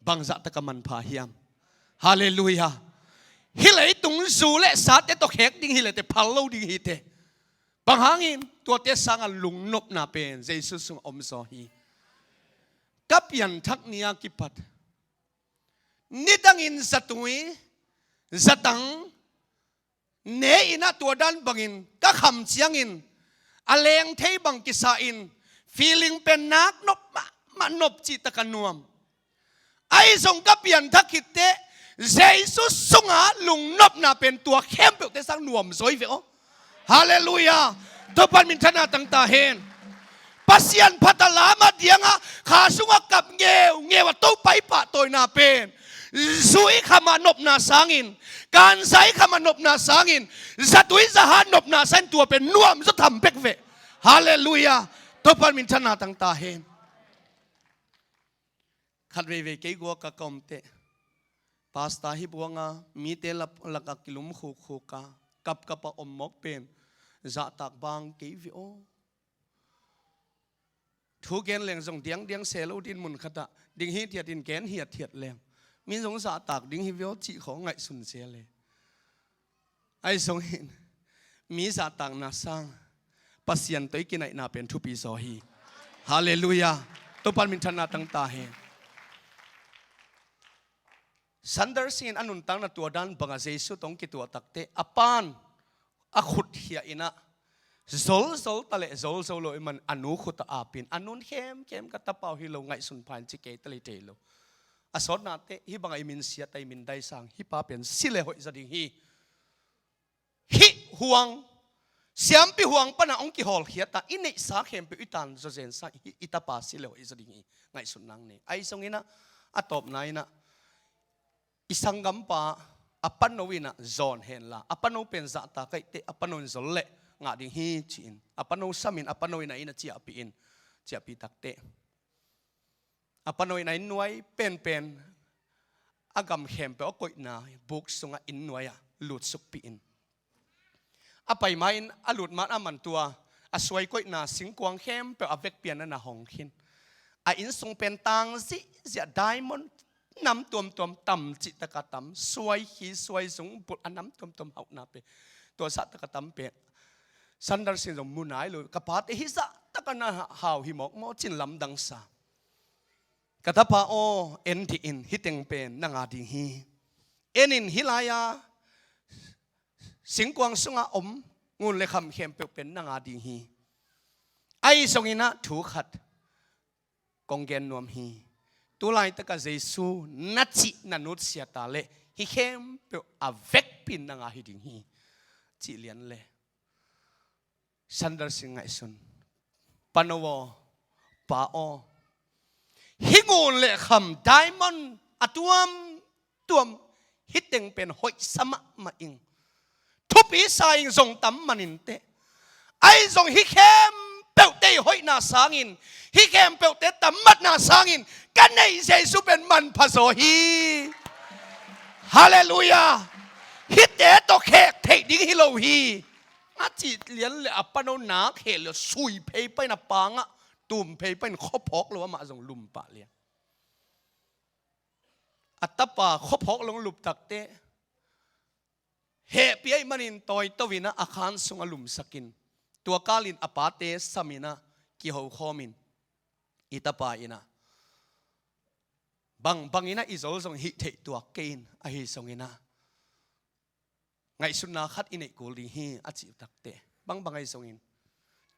บังจัตตะกมันผ่าเฮียมฮาเลลูยาฮิเลตุงซูเลสัตเตตกเฮกติ้งฮิเลเตพัลเหลาดิ้งฮิเตบังหางินตัวเตสังลงนบนาเป็นเยซูสุงอมซอฮีกับยันทักเนียกิปัด นิดังอินสตุยสตังเนอินะตัวดันบังอินก็คำเชียงอินอเลงเทบังกิสาอินฟีลิงเป็นนักนบมานบจิตกันนวมไอ้ทรงก็เปลี่ยนทักขิดเตเจสุสสงหาลุงนบน่ะเป็นตัวเข้มเปลวแต่สังนวมสวยเฟอฮาเลลูยาตัวปันมินทนาตั้งตาเห็นปัสยันพัตลามาเดียงอ่ะขาสุงกับเงวตู้ไปปะตัวนาเป็นซุยขมานบนาสังอินการใส่ขมานบนาสังอินสัตุยสหานบนาสันตัวเป็นนวมจะทำเป็กเวฮาเลลูยาตัวปันมินทนาตั้งตาเห็นขัดเวเกกัวกะกอมเตปาสตาฮิบวงามีเตลักกิลุมคูกากับปะอมมกเป็นจะตักบางกีวิโอทุกเกณฑ์แหล่งส่งเดียงเซลดินมุนขตะดิ่งฮีเทียดินแกนเหียดเทียดแหล่งมีสงสารตักดิ่งฮีวิโอจีของไงสุนเสียเลยไอ้สงเห็นมีสาตักนาสังปัสยันตัวกินไอนาเป็นทุปีโซฮีฮาเลลูยาตัวปันมินทนาตั้งตาเห็นสันเดอร์สินอนุนตังนัตัวดันบังอาเจสุตงกิตัวตักเตอปานอขุดเหียอินะโซลตะเลโซลโลมันอนุขุตอาปินอนุนเข้มกัตตะเปาฮิโลไงสุนพันจิเกตะเลเตโลอสอนาเตฮิบังไอมินเสียไตมินได้สังฮิปาเป็นสิเลหอยจะดิ่งฮิห่วงเสียมปีห่วงปนะองกิฮอลเขียตาอินเนสาเข้มไปอุตันโซเซนซาอิตาปาสิเลหอยจะดิ่งไงสุนนังเนไอทรงนี้นะอะตบไหนนะอิสังกัมปะอปันโนวินะจอนเห็นละอปันโนเป็นจัตตาไกเตอปันโนจเละงาดิ่งฮีจีนอปันโนสามินอปันโนวินะอินะเจียปีอินเจียปีตักเตอปันโนวินะอินนวยเป็นอากำเข้มไปอกุยนาบุกสุงอินนวยหลุดสุกปีอินอไปมาอินอหลุดมาอามันตัวอสวยกุยนาสิงกวางเข้มไปอเวกเปียนนั่นนะหงขินอินทรงเป็นตังสิเสียไดมอนนำตัวต่ำจิตตะกะต่ำสวยขี้สวยสูงบุตรอันน้ำตัวเอาหน้าไปตัวสัตตะกะต่ำเป็นสันดาร์สินจงมุนายเลยกระพาดฮิสัตตะกันน่ะหาวหิมอกมอจินลำดังสากระทับพาโอเอ็นที่อินฮิตเองเป็นนางอาดิฮีเอ็นอินฮิลายาสิงกวางสุงอาอมงูเลยคำเข้มเป็นนางอาดิฮีไอสงอินะถูกขัดกองแกนนวมฮีตัวลายตะกะเจสูนัดจินันุษย์เสียตาเลฮิเข้มเปอเวกปินนางอาฮิดิงฮีจิเลียนเลสันดาร์สิงไงสุนปนวปาโอฮิงูเลคำไดมอนอตัวมฮิตเองเป็นหอยสมะมาอิงทุบอีสายทรงตั้มมันอินเตไอทรงฮิเข้มเปลเตหอยนาสางินฮิเข้มเปลเตตั้มมัดนาสางินกันในเจสุเป็นมันพระโสฮีฮาเลลูยาฮิตเตโตเคกเทดิงฮิโลฮีอาจิตเลียนเลยอปนเอาหนาเขลเลยสุยเพย์ไปนะปังอ่ะตุ่มเพย์ไปข้อพอกเลยว่ามาส่งลุมปะเลียอัตตปะข้อพอกลงลุมตักเตะเฮปีไอมันอินตอยตวินะอาคารส่งลุมสกินตัวกาลินอปาเตสมินะกิโฮคอมินอิตาปาอินะบางอินะอิโซส่งฮิเทตัวเกนอหิส่งอินะไงสุนัขขัดอินเอกูลีฮีอาจิตักเตะบางไงส่งอิน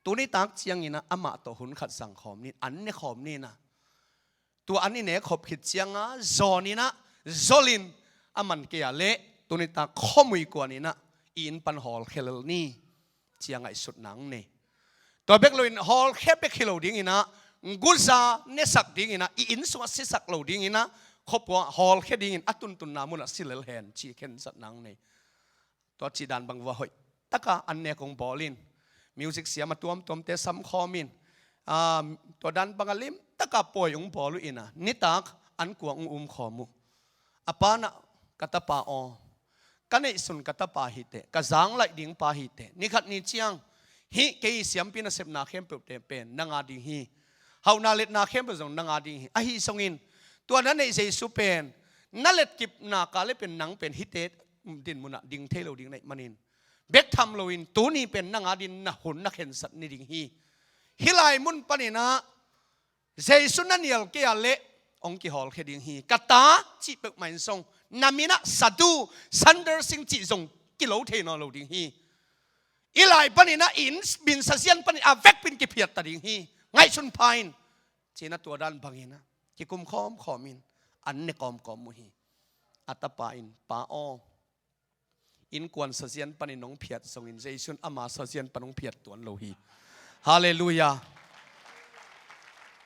ตัวนี้ตักเชียงอินะอามาตัวหุ่นขัดสังขอมนี่อันนี้ขอมนี่นะตัวอันนี้เนี่ยขบขิดเชียงอ่ะจอนี่นะจอลินอามันเกียเละตัวนี้ตักข้อมือกว่านี่นะอินปันฮอลเคลนี่เชียงไงสุดหนังนี่ตัวเบกโลอินฮอลแค่เบกคิโลดิ้งอินะกุซาเนสักดิ้งอินะอินสวัสดิ์สักโลดิ้งอินะครบว่าฮอลแค่ดิ้งอินอัตุนนามุนสิเลลเฮนชีเคนสัดหนังนี่ตัวจีดันบังว่าหอยตะกะอันเนกของบอลินมิวสิกเสียมาตัวมเตซัมคอมินตัวดันบังลิมตะกะป่วยองบอลุอินะนิตักอันกวงขอมุอปานะกัตปาอกันไอสุนกัตปาฮิเตกะจางไหลดิ่งปาฮิเตนี่ขัดนี่เชียงฮิเกยเสียมปินะเสพนาเข้มเปิดเป็นนางอาดิฮีเฮานาเล็ดนาเข้มเป็นส่งนางอาดิฮีอหิสงอินตัวนั้นในเจสุเป็นนั่นเล็ดกิบนากาเลเป็นหนังเป็นฮิเตดินมุนะดิ่งเทโลดิ่งในมันินเบกทำโลอินตัวนี้เป็นนางอาดินนะหุ่นนักเห็นสัตว์นี่ดิ่งฮีฮิไลมุนปนินะเจสุนันเยลเกียเละ องกิฮอลเคดิงฮีกตาจีเปิกไม่ทรงนามินะสัดูซันเดอร์สิงจีทรงกิโลเทนอโลดิงฮีอีไลปนินะอินบินสัสยันปนิอาเวกปินกิเพียตตดิงฮีไงชุนพายน์จีน่าตัวดันบังเงินะกิกุมข้อมขอมินอันเนกอมกอมมุฮีอัตปาอินปาออินกวนสัสยันปนิน้องเพียตทรงอินเจชุนอามาสัสยันปน้องเพียตตัวโลฮีฮาเลลูยา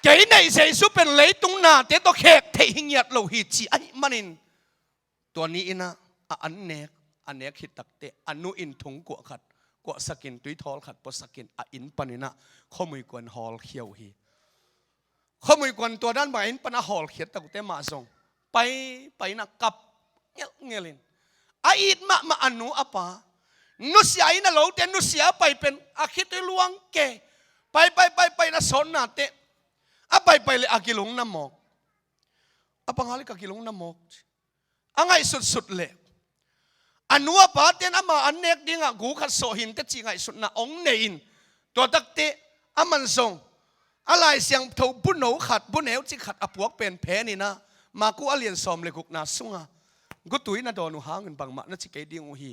เกี่ยในเจสุเป็นเลยตุงนาเตตเขกเทหิงยัดโลหิจีไอมันอินตัวนี้นะอันเนกหิตักเตอันนู้อินทุงกัวขัดกัวสกินตุยทอลขัดปสกินอินปนินะข้อมือกวนฮอลเขียวฮีข้อมือกวนตัวด้านบ่อินปนะฮอลเขียดตะกุเตมาทรงไปนักกับเงี้ยลินอินมาอันนู้อปานุเสียอินะโลเตนุเสียไปเป็นอาคิดลวงเกไปนะสนนาเตไปเลยอากิลงน้ำหมอกปังหาลิกอากิลงน้ำหมอกไงสุดเลยอันนัวป้าเต้นอามาอันเนกดิ้งกูขัดโซหินแต่จริงไงสุดนะองเนอินตัวตักเตะมันทรงอะไรเสียงทูบุญหนูขัดบุญเหวจิขัดอพวกเป็นแพ้นี่นะมากูอเลียนซอมเลยกุกนาสุงะกูตุยนะโดนหาเงินบางมานะจิเกดิ้งอุฮี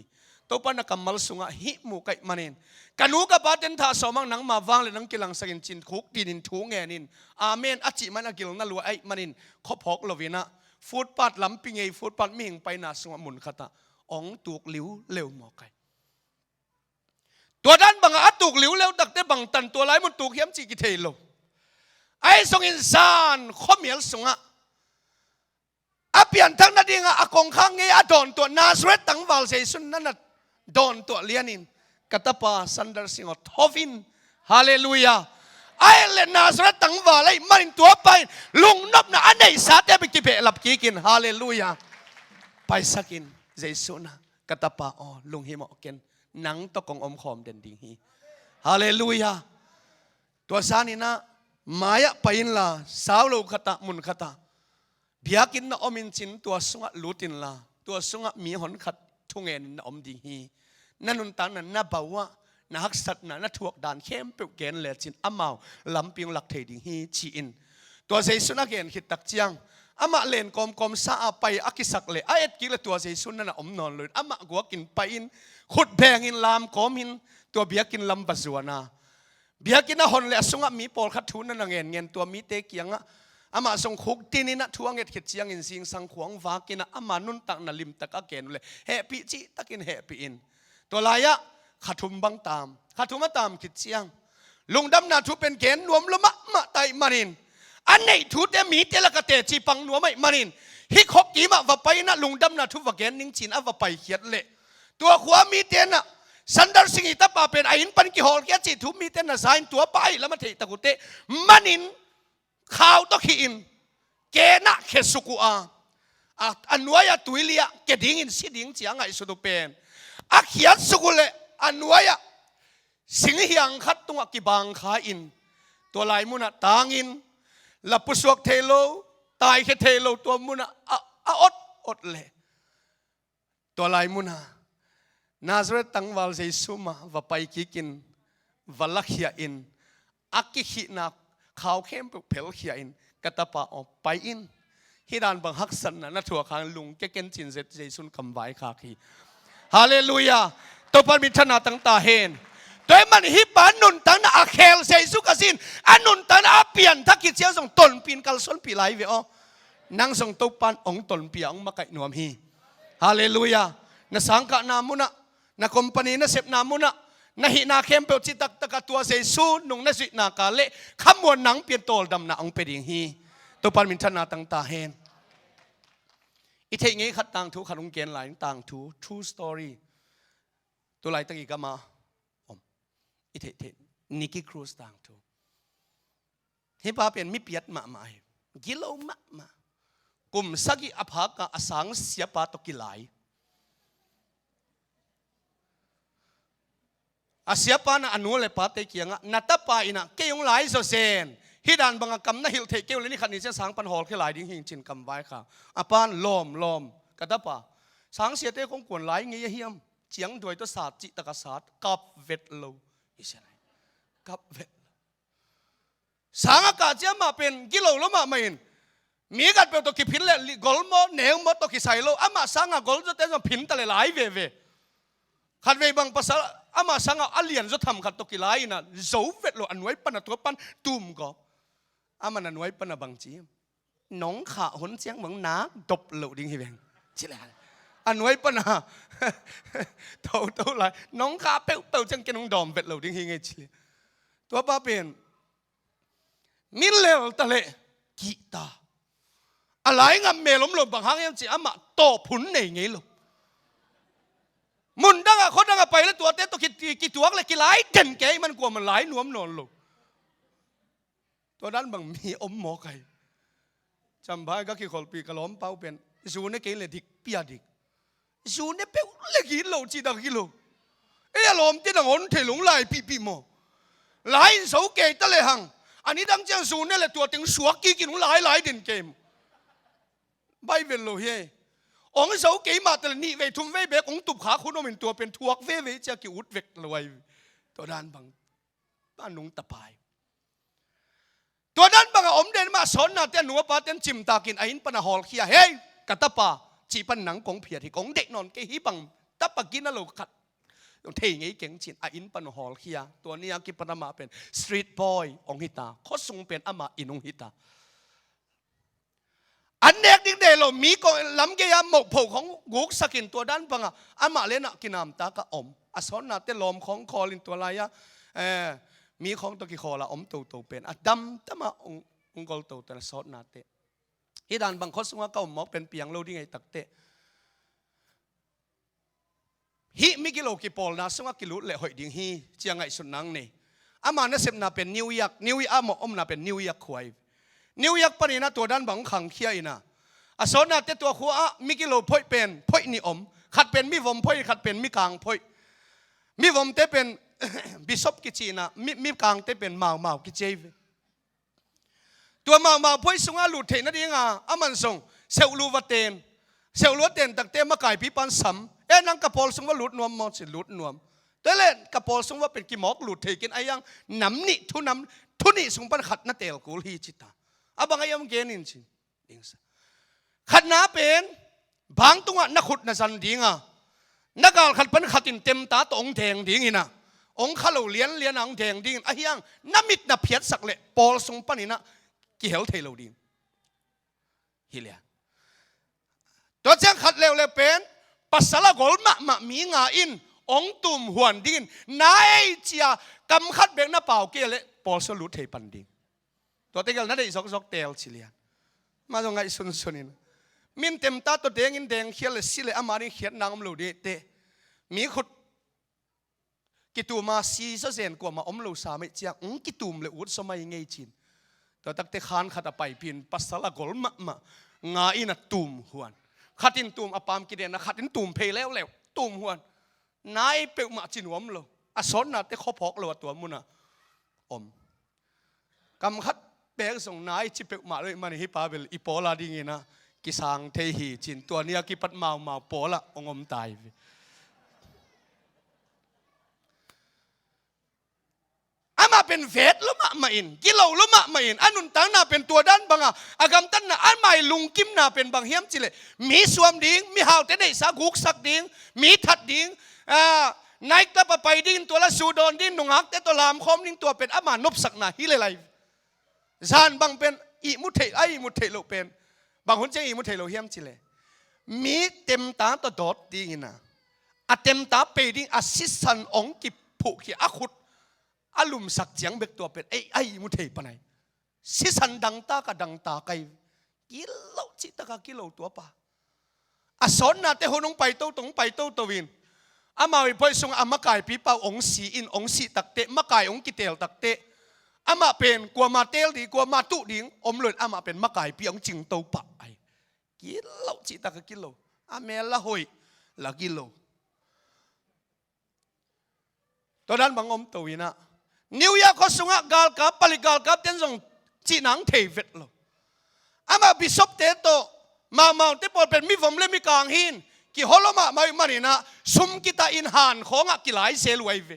ตัวปนักกำมัลสุงะหิมูไก่มันเองกันนูกับป้าเต้นท่าสมังนังมาวางเลยนังกิลังสกินจินคุกดินินทูเงินินอาเมนอจิมันอากิลนั่นลัวไอ้มันนินขบหอกลวินะฟูดปัดลำปิงไอฟูดปัดมิ่งไปนาสุงะมุนขตาองตูกหลิวเร็วหมอไก่ตัวด้านบังอาตูกหลิวเร็วดักได้บังตันตัวไรมันตูกเขียมจีกิเทโลไอ้ทรงอินซานข้อเมียลสุงะเปลี่ยนทั้งนาดีงะกงข้างเงียโดนตัวนาสเรตตั้งวาลเซซุนนั่นน่ะโดนตัวเลียนินกัตปาซันเดอร์สิงห์ทอฟินฮาเลลูยาไอ้เลนาสเรตตั้งวาลไอ้มันตัวไปลุงนับนะอันไหนสาเตไปกิเปลับกินฮาเลลูยาไปสักินเจสุนะกัตปาลุงฮิมอเกนนังตะกงอมคอมเดนดิงฮีฮาเลลูยาตัวซานินะมายะไปอินลาสาวลูกขตะมุนขตะเบียกินนะอมินจินตัวสุงะลูตินลาตัวสุงะมีหนขัดทุ่งเงินนะอมดิงฮีนั่นนุนตังนั้นน่าบ่าวน่าฮักสัตน่าถ่วงด่านเข้มเปรี้ยวเกนเลจินอามาลำเปียงหลักเทดิงฮีชีอินตัวเจสุนะเกนขิดตักเจียงอามาเล่นกอมซาไปอักิสักเลยไอ้กิเลตัวเจสุนั่นอมนอนเลยอามากัวกินไปอินขุดแบงอินลามกอมินตัวเบียกินลำปัจจุบันเบียกินนะหนเลยสุงะมีปอลขัดทุนนั่นเงินตัวมีเตกียงอามาส่งคุกที่นี่นะทวงเงินขิดเจียงอินสิงสังขวงวากินอามานุนตักนาลิมตักเกนเลยเฮปีจีตักินเฮปีอินตัวลายะขัดทุมบังตามขัดทุมมาตามขิดเจียงลุงดำนาทุเป็นเกนรวมละมะไตมารินอันไหนทุเตมีเตละกะเตจีปังนัวไม่มารินฮิกฮกกีมาว่าไปนะลุงดำนาทุว่าเกนนิ่งจินว่าไปเขียดเละตัวขวามีเตนะสันดาร์สิงห์ตาปาเป็นไอ้อินปันกิฮอลเกียจิทุมีเตนะสายตัวไปแล้วมาเทตะกุเตมานินข่าวตะขีอินเกนะเขสุกุอาอันวายตุยเลียเกดิ่งอินสิดิ่งเจียงไงสุดเป็นอักยัดสุกุเลอันวายสิงห์ยังขัดตัวกิบังขาอินตัวลายมุนะตางอินลับปุสวกเทโลตายแค่เทโลตัวมุนะอดเลยตัวลายมุนะนาซาเรตตั้งวาลเจสุมาว่าไปกินวัลลักเฮียอินอักกิขินักข่าวเข้มเพลเฮียอินกัตปาไปอินฮิดานบังฮักสันนะถั่วขางลุงแกเกนจินเจสุนคำไว้ขาคีฮาเลลูยาตัวพันมิถนาตั้งตาเฮนโดยมันฮิปานุนตั้งอาเคลเซซุกสินอันนุนตั้งอาเปียนทักกิจเจ้าส่งตนปีนกัลสนปีไหลเวอนั่งส่งตัวปันองตนปีองมาไก่หนวมฮีฮาเลลูยานะสังกะนามุนะนะคอมพานีนะเสพนามุนะนะหินาเข้มเปลจิตักตะกัตัวเซซูนุงนะสินากาเละขมวนหนังเปลี่ยนโตลดำนาองเปดิงฮีตัวปันมิถนาตั้งตาเฮนอีเทงี้ขัดต่างทูขัดองเกนหลายต่างทู true story ตัวไหลตั้งอีกมาอีเทนิกิครูสต่างทูเฮปาเป็นมิเปียดมากิโลมากุมสักิอภากะอสังเสียปาตกิไลอาเสียปานะอนุเลปาเตเกียงนัตปาอินะเกยงไหลโซเซนฮิดานบังกำนะฮิลเทเกลเลยนี่ขันนี้เส้นสังปันหอลขึ้นไหลดิ้งหิงจินกำไว้ค่ะอาปานลมกระดับปะสังเสียเตคงกวนไหลเงี้ยเฮียมเจียงด้วยตัวศาสตร์จิตกศาสตร์กับเวทโลอิสระกับเวทสังอากาศจะมาเป็นกิโลแล้วมาไม่เห็น มีกันเป็นตัวกิพินเลยกอลโมเนียวโมตัวกิใส่โลอามาสังกอลจะเต้นพินตะเลยหลายเวขัดเวบางภาษาอามาสังอเลียนจะทำขัดตัวกิหลายนะโจเวทโลอันไว้ปันตัวปันตุ่มก็อามันอันไว้ปันบางจีน้องขาหนเสียงเหมือนน้าดบโลดิ้งฮิเวงใช่ไหมอันไว้ปันเท่าไรน้องขาเป้าจังแกน้องดอมเวทโลดิ้งฮิเงชิตัวป้าเป็นมิเลวตะเลกีตาอะไรงั้นเมล้มลมบางครั้งยังจีอามาโตผุนในไงลูกมุนดังคนดังไปแล้วตัวเต้ตัวกี่ตัวเลยกี่หลายเก่งแก่มันกลัวมันหลายหน่วมนอนลูกตัวนั้นบางมีอมหมอไก่จำไว้ก็กี่คนปีกระล้อมเป้าเป็นซูนี่เก่งเลยดิกปียดิกซูนี่เป้าเลยกี่โลจีดังกี่โลล้อมที่ดังอนเทลงไหลปีโมหลายเสาเกยตะเลยหังอันนี้ดังเจ้าซูนี่แหละตัวถึงสวกกี่หนุ่มหลายเด่นเกมใบเวลโลเฮองเสาเกยมาแต่ละนี่เวทุมเวเบกองตุบขาคุณเอาเป็นตัวเป็นทวกเวจะกี่อุดเวกลอยตัวด้านบางบ้านนุงตะปายตัวด้านบางอมเดินมาสอนนะแต่หนูป้าเต้นจิมตากินไอ้อินปนหอลเขียเฮ้ยกัตตาปาจีปันหนังกงเพียที่กงเด็กนอนเกยฮิบังตับปากินน่ะลูกขัดเที่ยงไอ้เก่งจินไอ้อินปนหอลเขียตัวนี้กิปนมาเป็นสตรีทบอยองฮิตาเขาส่งเป็นอามาอินองฮิตาอันเด็กดิ้งเดลมีก็ลำเกียมหมกผงของกุกสกินตัวด้านบังอ่ะอามาเลนะกินน้ำตากะอมอสอนนาเตลมของคอลินตัวลายะมีของตัวกี่คอละอมตัวเป็นอดำแต่มาองกอลตัวแต่สอนนาเตอีด้านบางคนสงว่าก็หมอกเป็นเปียงโลดิ้งไอตักเตฮิมิกิโลกิปอลนะสงว่ากิลุเลยหอยดิ้งฮิเจียงไอสุนังนี่อามาเนี่ยเสพนาเป็นนิวยอร์กอาหมอมนาเป็นนิวยอร์กควายนิวยอร์กปนีนะตัวด้านบังขังเขียอินะอสอนนาเตตัวขัวมิกิโลพ่อยเป็นพ่อยนิอมขัดเป็นมิวมพ่อยขัดเป็นมิกลางพ่อยมิวมเตเป็นบิชอปกิจีนะมิกลางเตเป็นมากิเจฟตัวมาพ่อยสงอาลุดเทนั่นเองอามันส่งเซลลูวัตเตนตักเตมาไก่ปีปันสัมนังกระโปลสงว่าลุดนวมมอสิลุดนวมแต่เล่นกระโปลสงว่าเป็นกิมอกลุดเทกินไอ้ยังน้ำนี่ทุนี่สงปันขัดนั่นเตลกูลฮีจิตาบางอย่างเกนินสิขัดน้าเป็นบางตัวนักขุดนักสันดิ้งนักการขัดเป็นขัดตินเต็มตาตองแทงดิ้งนะองข้าเราเลี้ยนองแทงดิ้งไอ้ยังน้ำมิดนับเพียรสักเละปอลสงปันนี่นะกี่เหลเทเราดิ้งฮิเลียตัวเจ้าขัดเร็วเป็นปัสสาวะกอลมามีงาอินองตุ่มหวนดิ้งนายเจียกำขัดเบงน้าเปล่าเกลเละปอลสลุดเทปันดิ้งตัวเตลนั่นได้สกเตลสิเลียมาตรงไงสุนนี่มินเต็มตาตัวแดงเขียนเลยสิเลยอามาริเขียนนางมลูดีเตมีขุดกิตูมาซีเซนกว่ามาอมลูสาไม่เจียงกิตูมเลยอุดสมัยไงจีนตัวตักเตขานขัดไปพินปัสสาวะกอลมางาอินตุ่มหวนขัดินตุ่มอปามกิเดนะขัดินตุ่มเพลแล้วตุ่มหวนนายเปลมาจีนวมโลอสอนนะเตข้อพอกเลยตัวมุนะอมกำขัดเบงส่งนายจิเปมาเลยมันฮิปาเบลอีโปลาดิ้งนะกิสังเทหีจินตัวนี้กิปัดมาโปละองมตายอามาเป็นเฟสลุมาอินกิโลลุมาอินอันนุนตั้งน่าเป็นตัวด้านบางอากำตั้งน่ะอันใหม่ลุงกิมน่าเป็นบางเฮียมจิเลมีสวมดิ้งมีหาวแต่ได้สักกุกสักดิ้งมีทัดดิ้งนายตะปะไปดิ้งตัวละสูดอนดิ้งหนุ่งฮักแต่ตัวลามคอมดิ้งตัวเป็นอามานบสักน่ะฮิเลไลจานบางเป็นอิมุเทไอมุเทโลเป็นบางคนจะอิมุเทโลเฮียมจิเลมีเต็มตาตัวดอดดิ้งนะเต็มตาไปดิ้งสิสันองกิผูกขีอาขุดอารมณ์สักเจียงเบกตัวเป็นไอมุเทปะไหนสิสันดังตากับดังตาไกกิโลจิตกับกิโลตัวป่าสอนนะแต่คนต้องไปโตตรงไปโตตัววินอามาไปพอยส่งอามาไก่ปีเป่าองสีอินองสีตักเตะมาไก่องกิเตลตักเตะอามาเป็นกลัวมาเตลดีกลัวมาตุดิ้งอมเลยอามาเป็นมาไก่ปีองจิงโตปะไอกิโลจิตกับกิโลอาเมละหอยละกิโลตอนนั้นบางอมตัววินะนิวยอร์กเขาส่งกาลกับปริกาลกับเต้นส่งจีนังเทวิตโลอามาบิชอปเตโตมาเตปอเป็นมิฟอมเลมิกางหินกิฮอลมานี่นะซุมกิตาอินหานของกิหลายเซลวยเว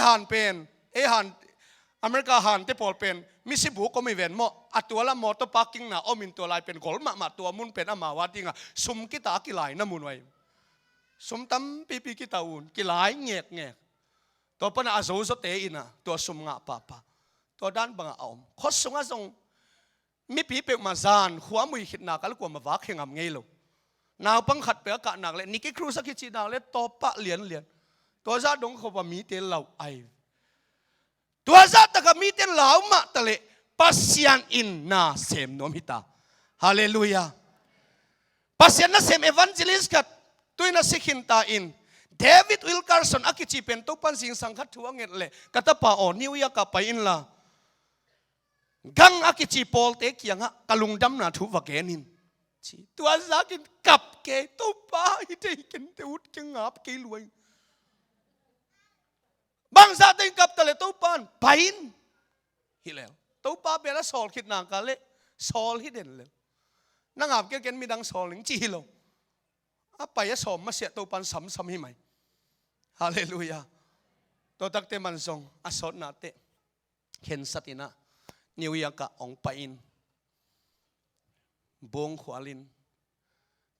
ฮันเป็นฮัน อเมริกาหันที่ปอลเป็นมิสิบุก็ไม่เว้นหมออัตัวละมอตัวปาร์กิ้งนะอมินตัวลายเป็นกอลมาตัวมุนเป็นอามาวาดิงะสุมกิตากิลายน้ำมุนไว้สุมตั้มปีกิตาอุนกิลายเงียกตัวปนอาโซสเตอินะตัวสุมงะปะตัวด้านบังอาอมขดสงะทรงมีปีเปมาจานขวามือขิดนักแล้วกว่ามาวักเฮงามเงยโลนาวปังขัดเปกะนักเลยนี่กิครูสักขีนักเลยตัวปะเลียนตัวซาดงเขาว่ามีเตลเหล่าไอตัวซาตะกมีเตลเหล่ามาตะเลปัสยันอินนาเซมโนมิตาฮาเลลูยาปัสยันนาเซมเอวันเจลิสกัดตัวน่าสิขินตาอินเดวิดวิลคาร์สันอากิจิเป็นตัวปันสิงสังขัดทัวเงินเลยกัตปาออนิวยอร์กไปอินละกังอากิจิปอลเตกยังฮะกะลุงดำนาทุวะเกนินตัวซากินกับเกตัวป้าฮิตกินเตอุดกิงงับเกลวยบางซาติงกับตะเลตัวปานไปอินฮิเลวตัวป้าเป็นละสอลคิดนางกะเลสอลฮิเด่นเลยนางอาบเกกันมีดังสอลหนึ่งจีฮิโลอาไปสอมมาเสียตัวปานซ้ำให้ไหมฮาเลลูยาตัวตักเตมันทรงอาสอดนาเตเห็นสตินะนิวยอร์กองไปอินบงขวาลิน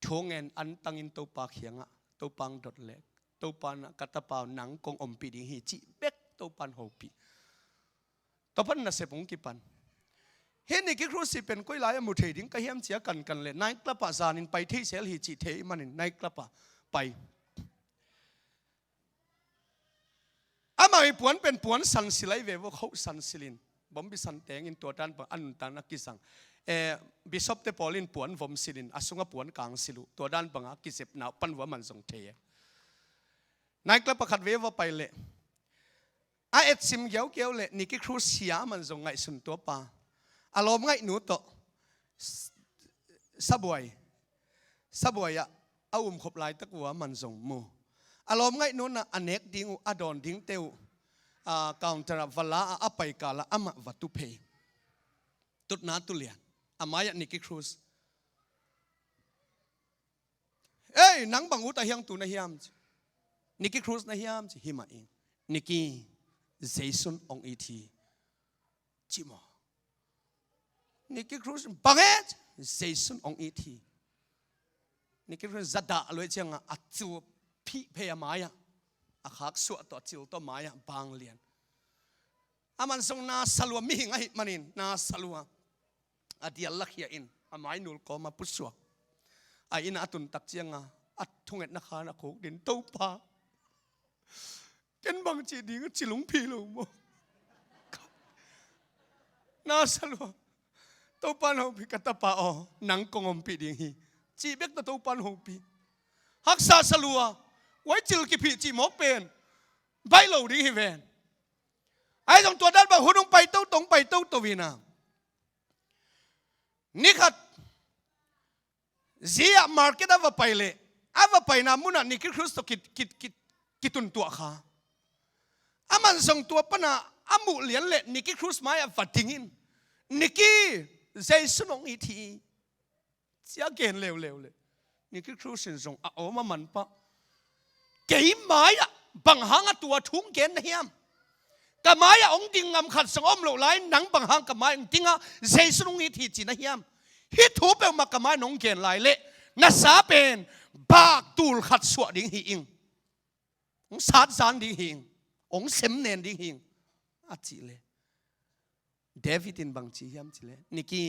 ทงเงินอันตังอินตัวปากเขียงอ่ะตัวปังดดเล็กตัวปันกัตเปล่าหนังกงอมปีดิฮิจิเบ็กตัวปันหัวปีตัวปันน่ะเสพงกิปันเห็นนี่กิครูสิเป็นก้อยหลายมุเทดิ้งก็เฮียมเสียกันเลยนายกลับปะจานินไปที่เสลฮิจิเทมันนายกลับปะไปอามาปวนเป็นปวนสันสิไลเววเขาสันสิลินบ่มบิสันแตงอินตัวด้านอันตันนักกิสังบิชอปเตปอลินปวนผมสิลินอสุงปวนกลางสิลุตัวด้านปังกิเสพนาวปันหัวมันทรงเทนายกลับประคัดเววไปเลยไอเอ็ดซิมเกี่ยวเลยนี่กิครูเสียมันทรงไงสุนตัวปาอารมณ์ไงหนูโตสบวยอะเอาขบลายตะกัวมันทรงมูอารมณ์ไงนู้นนะอเนกดิ้งอดอนดิ้งเตียวกาวตระวลาอไปกาละอามาวัตุเพตุนาตุเลียนอามายนิกิครูสเอ้ยนังบังอุตาเฮียงตูนะเฮียมนิกิครูสนะเฮียมฮิมาอิงนิกิเจสันองอีทีจิโมนิกิครูสบังเอจเจสันองอีทีนิกิครูสจัดด่าเลยเชียงอัดจูพี่เพยมายะอาคักสวดต่อจิลต่อมายะบางเลียนอามันทรงนาสลัวมีไงมันอินนาสลัวอดียลักยาอินอามายนุลก็มาพุทธวไอ้อินอาตุนตักเจียงอัดทุ่งเอ็ดนักขานักโขกดินเต้าปาเจนบางจีดีก็จิลุงพีลูโมนาสลัวเต้าปานหูพิกัตปาอ๋อหนังกงอมปีดิ่งฮีจีเบกตะเต้าปานหูปีฮักษาสลัวไว้จิลกิพีจีหมอเป็นใบเหล่าดีฮิเวนไอ้ตรงตัวด้านบางหุ่นตรงไปเต้าตรงไปเต้าตัววีนานี่ขัดเสียมาร์เก็ตเอาไปเลยเอาไปนามุนันนี่คือคริสต์กิตุนตัวข้าอามันส่งตัวปนาอามุเลียนเละนี่คือคริสต์มาฟัดทิ้งอินนี่คือเจสันองอีทีเสียเกณฑ์เร็วเลยนี่คือคริสต์ส่งเอามามันปะเกี่ยมายอะบังหังตัวทุ่งเกณฑ์เฮียมกะมายองดิงงำขัดสงอมโลไลหนังบังหังกะมายองดิงเจสันองอีทีจีนะเฮียมฮิทูเปลมากะมายน้องเกณฑ์หลายเละนัสาเป็นบากตูลขัดสวดดิ่งหิงองสาดสานดิ่งหิงองเซมเนนดิ่งหิงอาจิเลเดวิดินบังจีเฮียมจิเลนิกี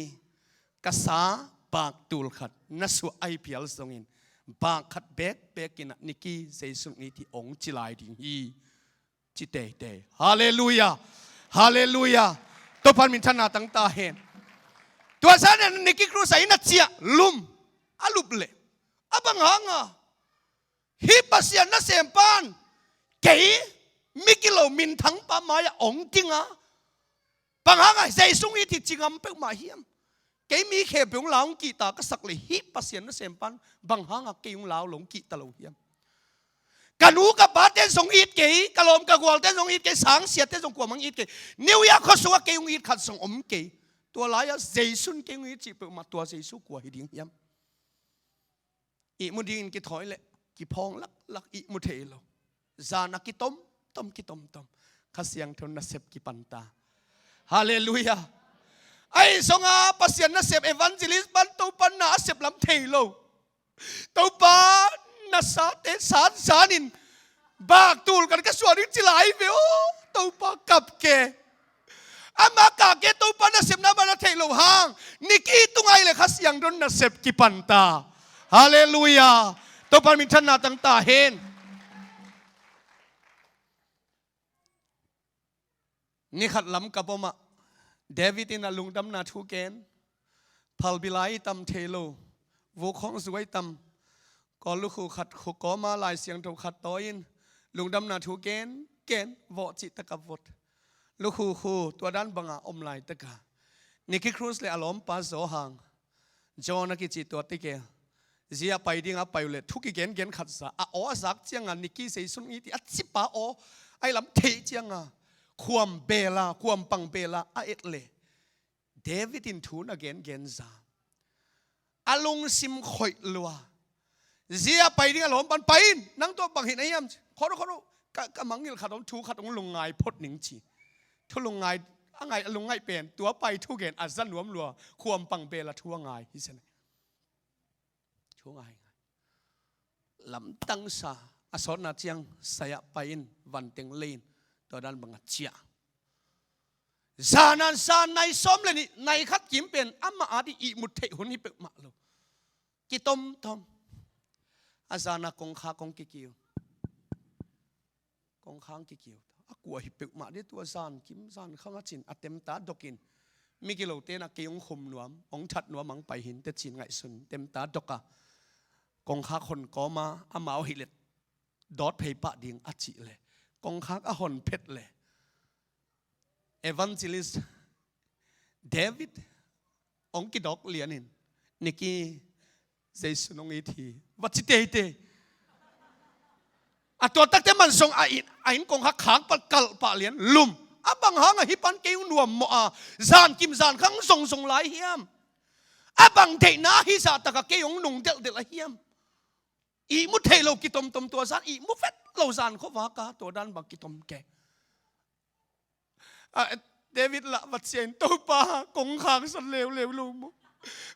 กษาบากตูลขัดนัสวไอพีเอลสงอินบากขัดเบกกินนิกีเจสุนีที่องจิลายดิ่งฮีจิเตฮาเลลูยาฮาเลลูยาตัวพันมินทนาตั้งตาเห็นตัวฉันนี่กิครูใส่นัดเสียลุมอาลุบเล่อาบังหังฮิปัสยานัเซมปานเก๋มิกิโลมินทั้งปามายองจริงบังหังใจสุงอีที่จริงเป็กมาเฮียมเก๋มีเขบยงลาวกีตาก็สักเลยฮิปัสยานัเซมปานบังหังเก๋ยงลาวหลงกีตาลูเฮียมกันหูกับบาเต้นส่งอีดเก๋กะลมกะกวลเต้นส่งอีดเก๋สังเสียเต้นส่งกวมังอีดเก๋นิวยอร์กเขาสัวเก๋ยงอีดขัดส่งอมเก๋ตัวหลายเจสุนเก่งวิจิเปิดมาตัวเจสุกว่าหิดิ้งยำอีมุดิ้งกิถอยเลยกิพองลักอีมุเทโลจานักกิต้มกิต้มข้าเสียงเท่านัสเซบกิปันตา ฮาเลลูยาไอ้สงอาปัสยันนะเสพเอวานเจลิสบันตูปันนาเสพลำเทโลตูปานาซาเตสานสานินบากตูลกันก็ส่วนนี้จิไหลไปโอ้ตูปากับแกอามากาเกตูปานาเสพนาบานาเทโลหางนิกีตุงไอเลยขัสยังดนนาเสพกิปันตาฮาเลลูยาตูปามิทันนาตั้งตาเห็นนี่ขัดล้ำกับผมอะเดวิดอินาลุงดำนาทูเกนพัลบิไลตำเทโลวูของสวยตำก่อนลูกขัดขุกก็มาลายเสียงถูกขัดต่อยินลุงดำนาทูเกนวอจิตตะกับวดลูกตัวด้านบังอาอมลายตะกานี่คือครูสเลยอารมณ์ป้าโซหังจอนักจิตตัวติเกเสียไปดิ้งไปเลยทุกเกนขัดสะอ๋อสักเจียงอันนิกิเสียสุนีที่อัดสิป้าอ๋อไอ้ลำเทเจียงอ่ะความเบลาความปังเบลาเอ็ดเลยเดวิดอินทูนเกนซาอารมณ์ซิมคอยลัวเสียไปดิ้งอารมณ์ปันไปนั่งตัวบังเห็นไอ้ยำขอรู้กำมังนี่ขัดองทูขัดองลงไงพดหนิงจีทุลงไงอะไรลงไงเป็นตัวไปทุกเกนอัศนวมลัวความปังเบลาทั่วไงฮิสเนทั่วไงลำตั้งซาอสรนาเจียงสยไปอินวันเต็งเลนตัวนั้นบังเจียซานันซาในซ้อมเลยนี่ในขัดกิมเป็นอัมมาอาดิอิมุตเทหุนิเปมาโลกิตอมอาซานะกงค้ากงกิกิวกงค้างกิกิวอากลัวฮิเปมาดิตัวซานกิมซานข้างจินอัตเต็มตาดกินมิกิโลเตนะเกียงขมหนวมองชัดหนวมังไปหินแต่จินไงสุนเต็มตาดกะกงค้าคนก็มาอามาหิเลตดอดเพย์ปะดิ่งอจิเลยกองค้างอหอนเพชรเลยเอวานเจลิสเดวิดองกิดอกเลียนินนิกีเจสุนงอีทีวัชิเตเตอะตัวตักเตมันส่งไอ้กองค้างขางปัดกัลปะเลียนลุมอะบังหางฮิปันเกียวหนวมหมอซานกิมซานขังส่งหลายเฮียมอะบังเทน่าฮิซาตะกะเกียวหนุ่งเดลเฮียมอีมุเทโลกิตมตัวซานอีมุเฟตโลซานเขาว่ากาตัวด้านบักกิตมแกเดวิดละวัดเสียนตัวปากงขางสันเลวลูม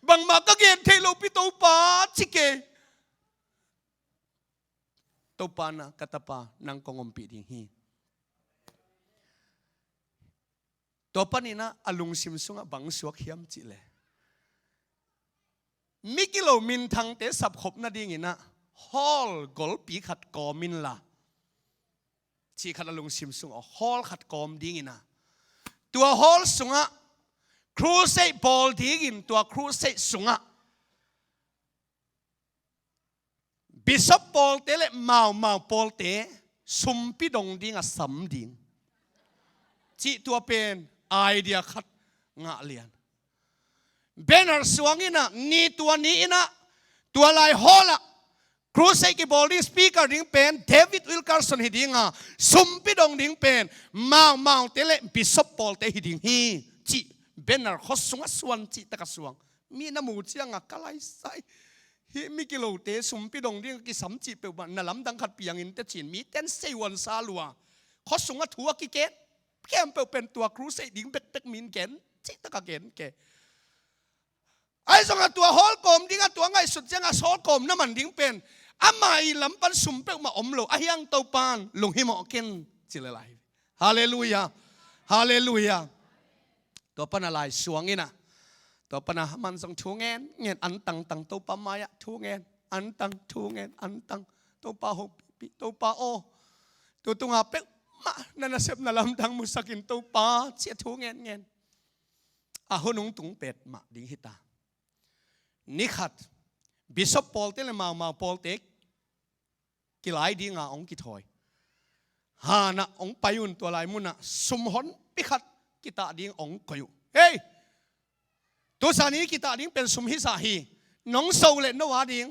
บังมาก็เกนเทโลปิตัวปาชิเกตัวปานะกัตปานังกงอมปีดิ่งฮีตัวปานี่นะอลุงซิมซุงบังสวกเฮียมจิเลมิกิโลมินทังเตสับขบนาดิ่งนะฮอลกอลปีขัดกอมินละชีขัดลงซิมซุงฮอลขัดกอมดิ้งนะตัวฮอลซุงะครูเซบอลดิ้งตัวครูเซซุงะบิชอปบอลเตเลมาบอลเตสุมปิดงดิ้งอะสัมดิ้งจีตัวเป็นไอเดียขัดงะเลียนเบนอาร์สวงนะนี่ตัวนี้นะตัวลายฮอลครูเซกิบอลดิ้งสปีกเกอร์ดิ้งเป็นเดวิดวิลคาร์สันฮิดิ้งอ่ะสุมปิดงดิ้งเป็นมาเตเลบิชอปบอลเตฮิดิ้งฮีจีเบนนาร์ขสงสวนจีตะกสวงมีน้ำมูเจียงอ่ะกะไลไซฮิมิกิโลเตสุมปิดงดิ้งกิสัมจีเปวันนั่นลำดังขัดเปียงอินเตจินมีเต้นเซวันซาลัวขสงทัวกิเกตแก้มเป็นตัวครูเซดิ้งเป็กมินเกนจีตะกะเกนแกไอ้สงตัวฮอลกลมดิ้งตัวไงสุดเจียงอ่ะซอลกลมน้ำมันดิ้งเป็นอามาอีลำปันสุ่มเปลมาอมโลอายังเตาปานลงหิมอเกนจิเลไลฮาเลลูยาฮาเลลูยาตัวปนอะไรสวงนี่นะตัวปนมันส่งทูเงินอันตังตัวปามายะทูเงินอันตังทูเงินอันตังตัวปาหกปีตัวปาโอตัวตุงอาเปกมานั่นน่ะเสพนั่นลำดังมุสกินตัวปาเสียทูเงินอาหุนุงตุงเป็ดมาดิ้งหิตานิขัดบิชอปปอลเตเลมาปอลเตกกิไลดิ้งองกิถอยฮานะองไปยุนตัวลายมุนะสมหนปิขัดกิตาดิ้งองกอยู่เฮ้ยตัวสานี้กิตาดิ้งเป็นสมหิสาฮีน้องโซเลนวาดิ้ง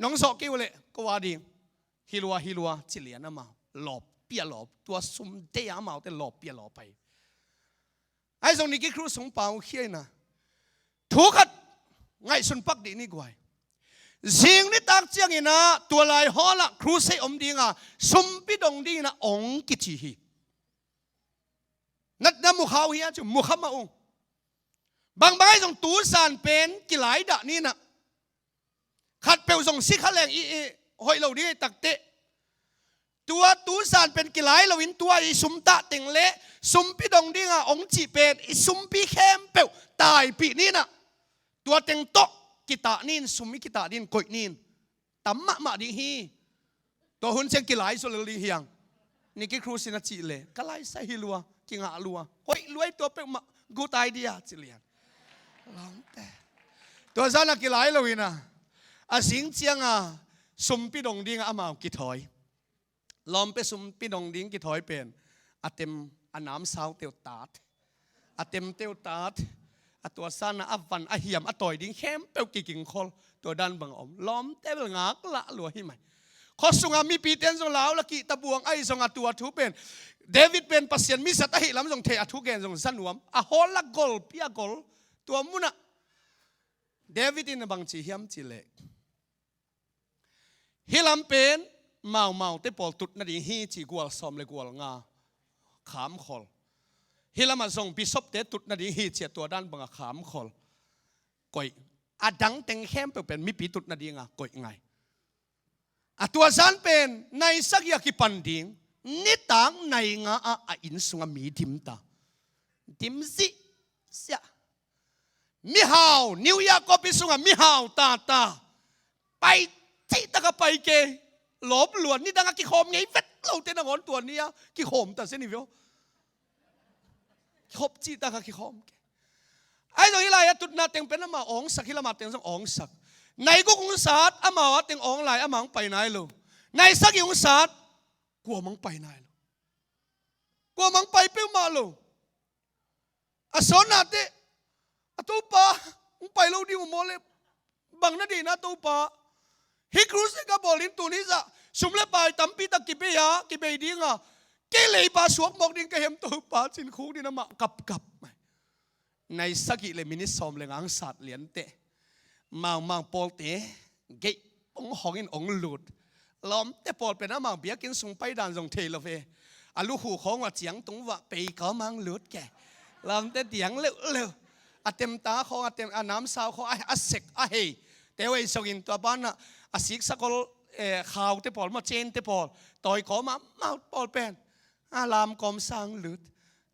น้องโซกิวเลก็วาดิ้งฮิลัวจิเลียนมาหลบเปียหลบตัวสมเตียมาแต่หลบเปียหลบไปไอ้ตรงนี้กิครูสงเปาเขียนนะถูกขัดไงสุนปักดีนี่กว่าสิ่งนี้ตักเจียงนะตัวลายฮอละครูเซอมดิ้งอ่ะสมปิดงดิ้งนะองกิจิฮีนัดน้ มุขาวเฮียจุมุขมาองบางใบส่งตูสานเป็นกี่หลายดะนี่นะขัดเปลวส่งสิขะแรงอีหอยเราดีตักเตะตัวตูสานเป็นกี่หลายเราวินตัวอีสุมตะเต็งเละสุมปีดงดิ้งองจีเป็นอีสุมปีเข้มเปลวตายปีนี่นะตัวเต็งโตกิตานินสุมิกิตานินกอยนินตั้มมาดิฮีตัวหุ่นเชียงกี่หลายสุลลีเฮียงนี่กี่ครูสินาจิเลยก็ไล่ใส่ฮิลัวกิงหาลัวเฮ้ยรวยตัวเปลวมากูตายดีอ่ะจิเลียนลองแต่ตัวซานักกี่หลายเราวินะอาสิงเจียงสุมปีดงดิ้งอามากิถอยลอมไปสุมปีดงดิ้งกิถอยเป็นอาเต็มอาน้ำสาวเตียวตาดอาเต็มเตียวตาดตัวซานะอัวันอาเหียมต่อยดิ้งเข้มเปลวกิ่งคอลตัวดันบังอมล้อมเต้งงักละลัวให้ไหมขอส่งมีปีเต็นส่งแล้วละกิตะบวงไอส่งตัวทุเป็นเดวิดเป็นปัสเซียนมีสัตหิลำส่งเทอทุเกนส่งสันวมฮอลละกอลพิยากอลตัวมุนะเดวิดอินบังจีเฮียมจีเล็กฮิลำเป็นเมาเตปอลตุดนาดีฮีจีกวลซอมเลกวลงาขามคอลฮิลามาส่งบิชอปเตตุดนาดีฮีเจียตัวด้านบังขามคอลก่อยอดังเต็งเข้มเป็นมีปีตุดนาดีงาก่อยไงตัวซันเป็นในสักยากิปันดิงนิตังในงาอินสุงมีดิมตาดิมซิเสียมิฮาวนิวยาร์กก็ไปสุงมิฮาวตาไปจิตก็ไปเกหลบหลวนนี่ดังกิโคมไงเวทเราเต้นงอนตัวนี้กิโคมแต่เส้นนี่วิวขบจิตก็กิโคมไอ้ตัวนี้ไรตุดนาเต็งเป็นมาองสักฮิลามาเต็งสังองสักในกุกงศาสตร์อามาว่าเต็งองไหลอามังไปไหนลูในสักยงศาสตร์กลัวมังไปไหนลูกลัวมังไปเปี้ยวมาลูอสนาเตตัวป้ามึงไปลูดิวโมเลบังนาดีนะตัวป้าฮิครูสกับบอกลินตัวนี้จะสุมเลไปตั้มปีตะกิเบียกิเบียดิ้งอ่ะเกลี่ยป้าสวกบอกดิ้งก็เห็นตัวป้าจินคูดินะมากับในสักกิเลมินิสอมเลงังสัตเลียนเตมังปอลเตะเกยองหองอินองหลุดล้อมแต่ปอลเป็นน้ำมังเบียกินส่งไปด่านส่งเทลเฟอาลูหูของว่าเจียงตรงว่าไปเขามังหลุดแกล้อมแต่เตียงเร็วอาเต็มตาเขาอาเต็มน้ำสาวเขาอาเสกอาเฮแต่ว่าส่งอินตัวบ้านน่ะอาศิกสักคนข่าวแต่ปอลมาเจนแต่ปอลต่อยเขามาปอลเป็นอาลามกอมสร้างหลุด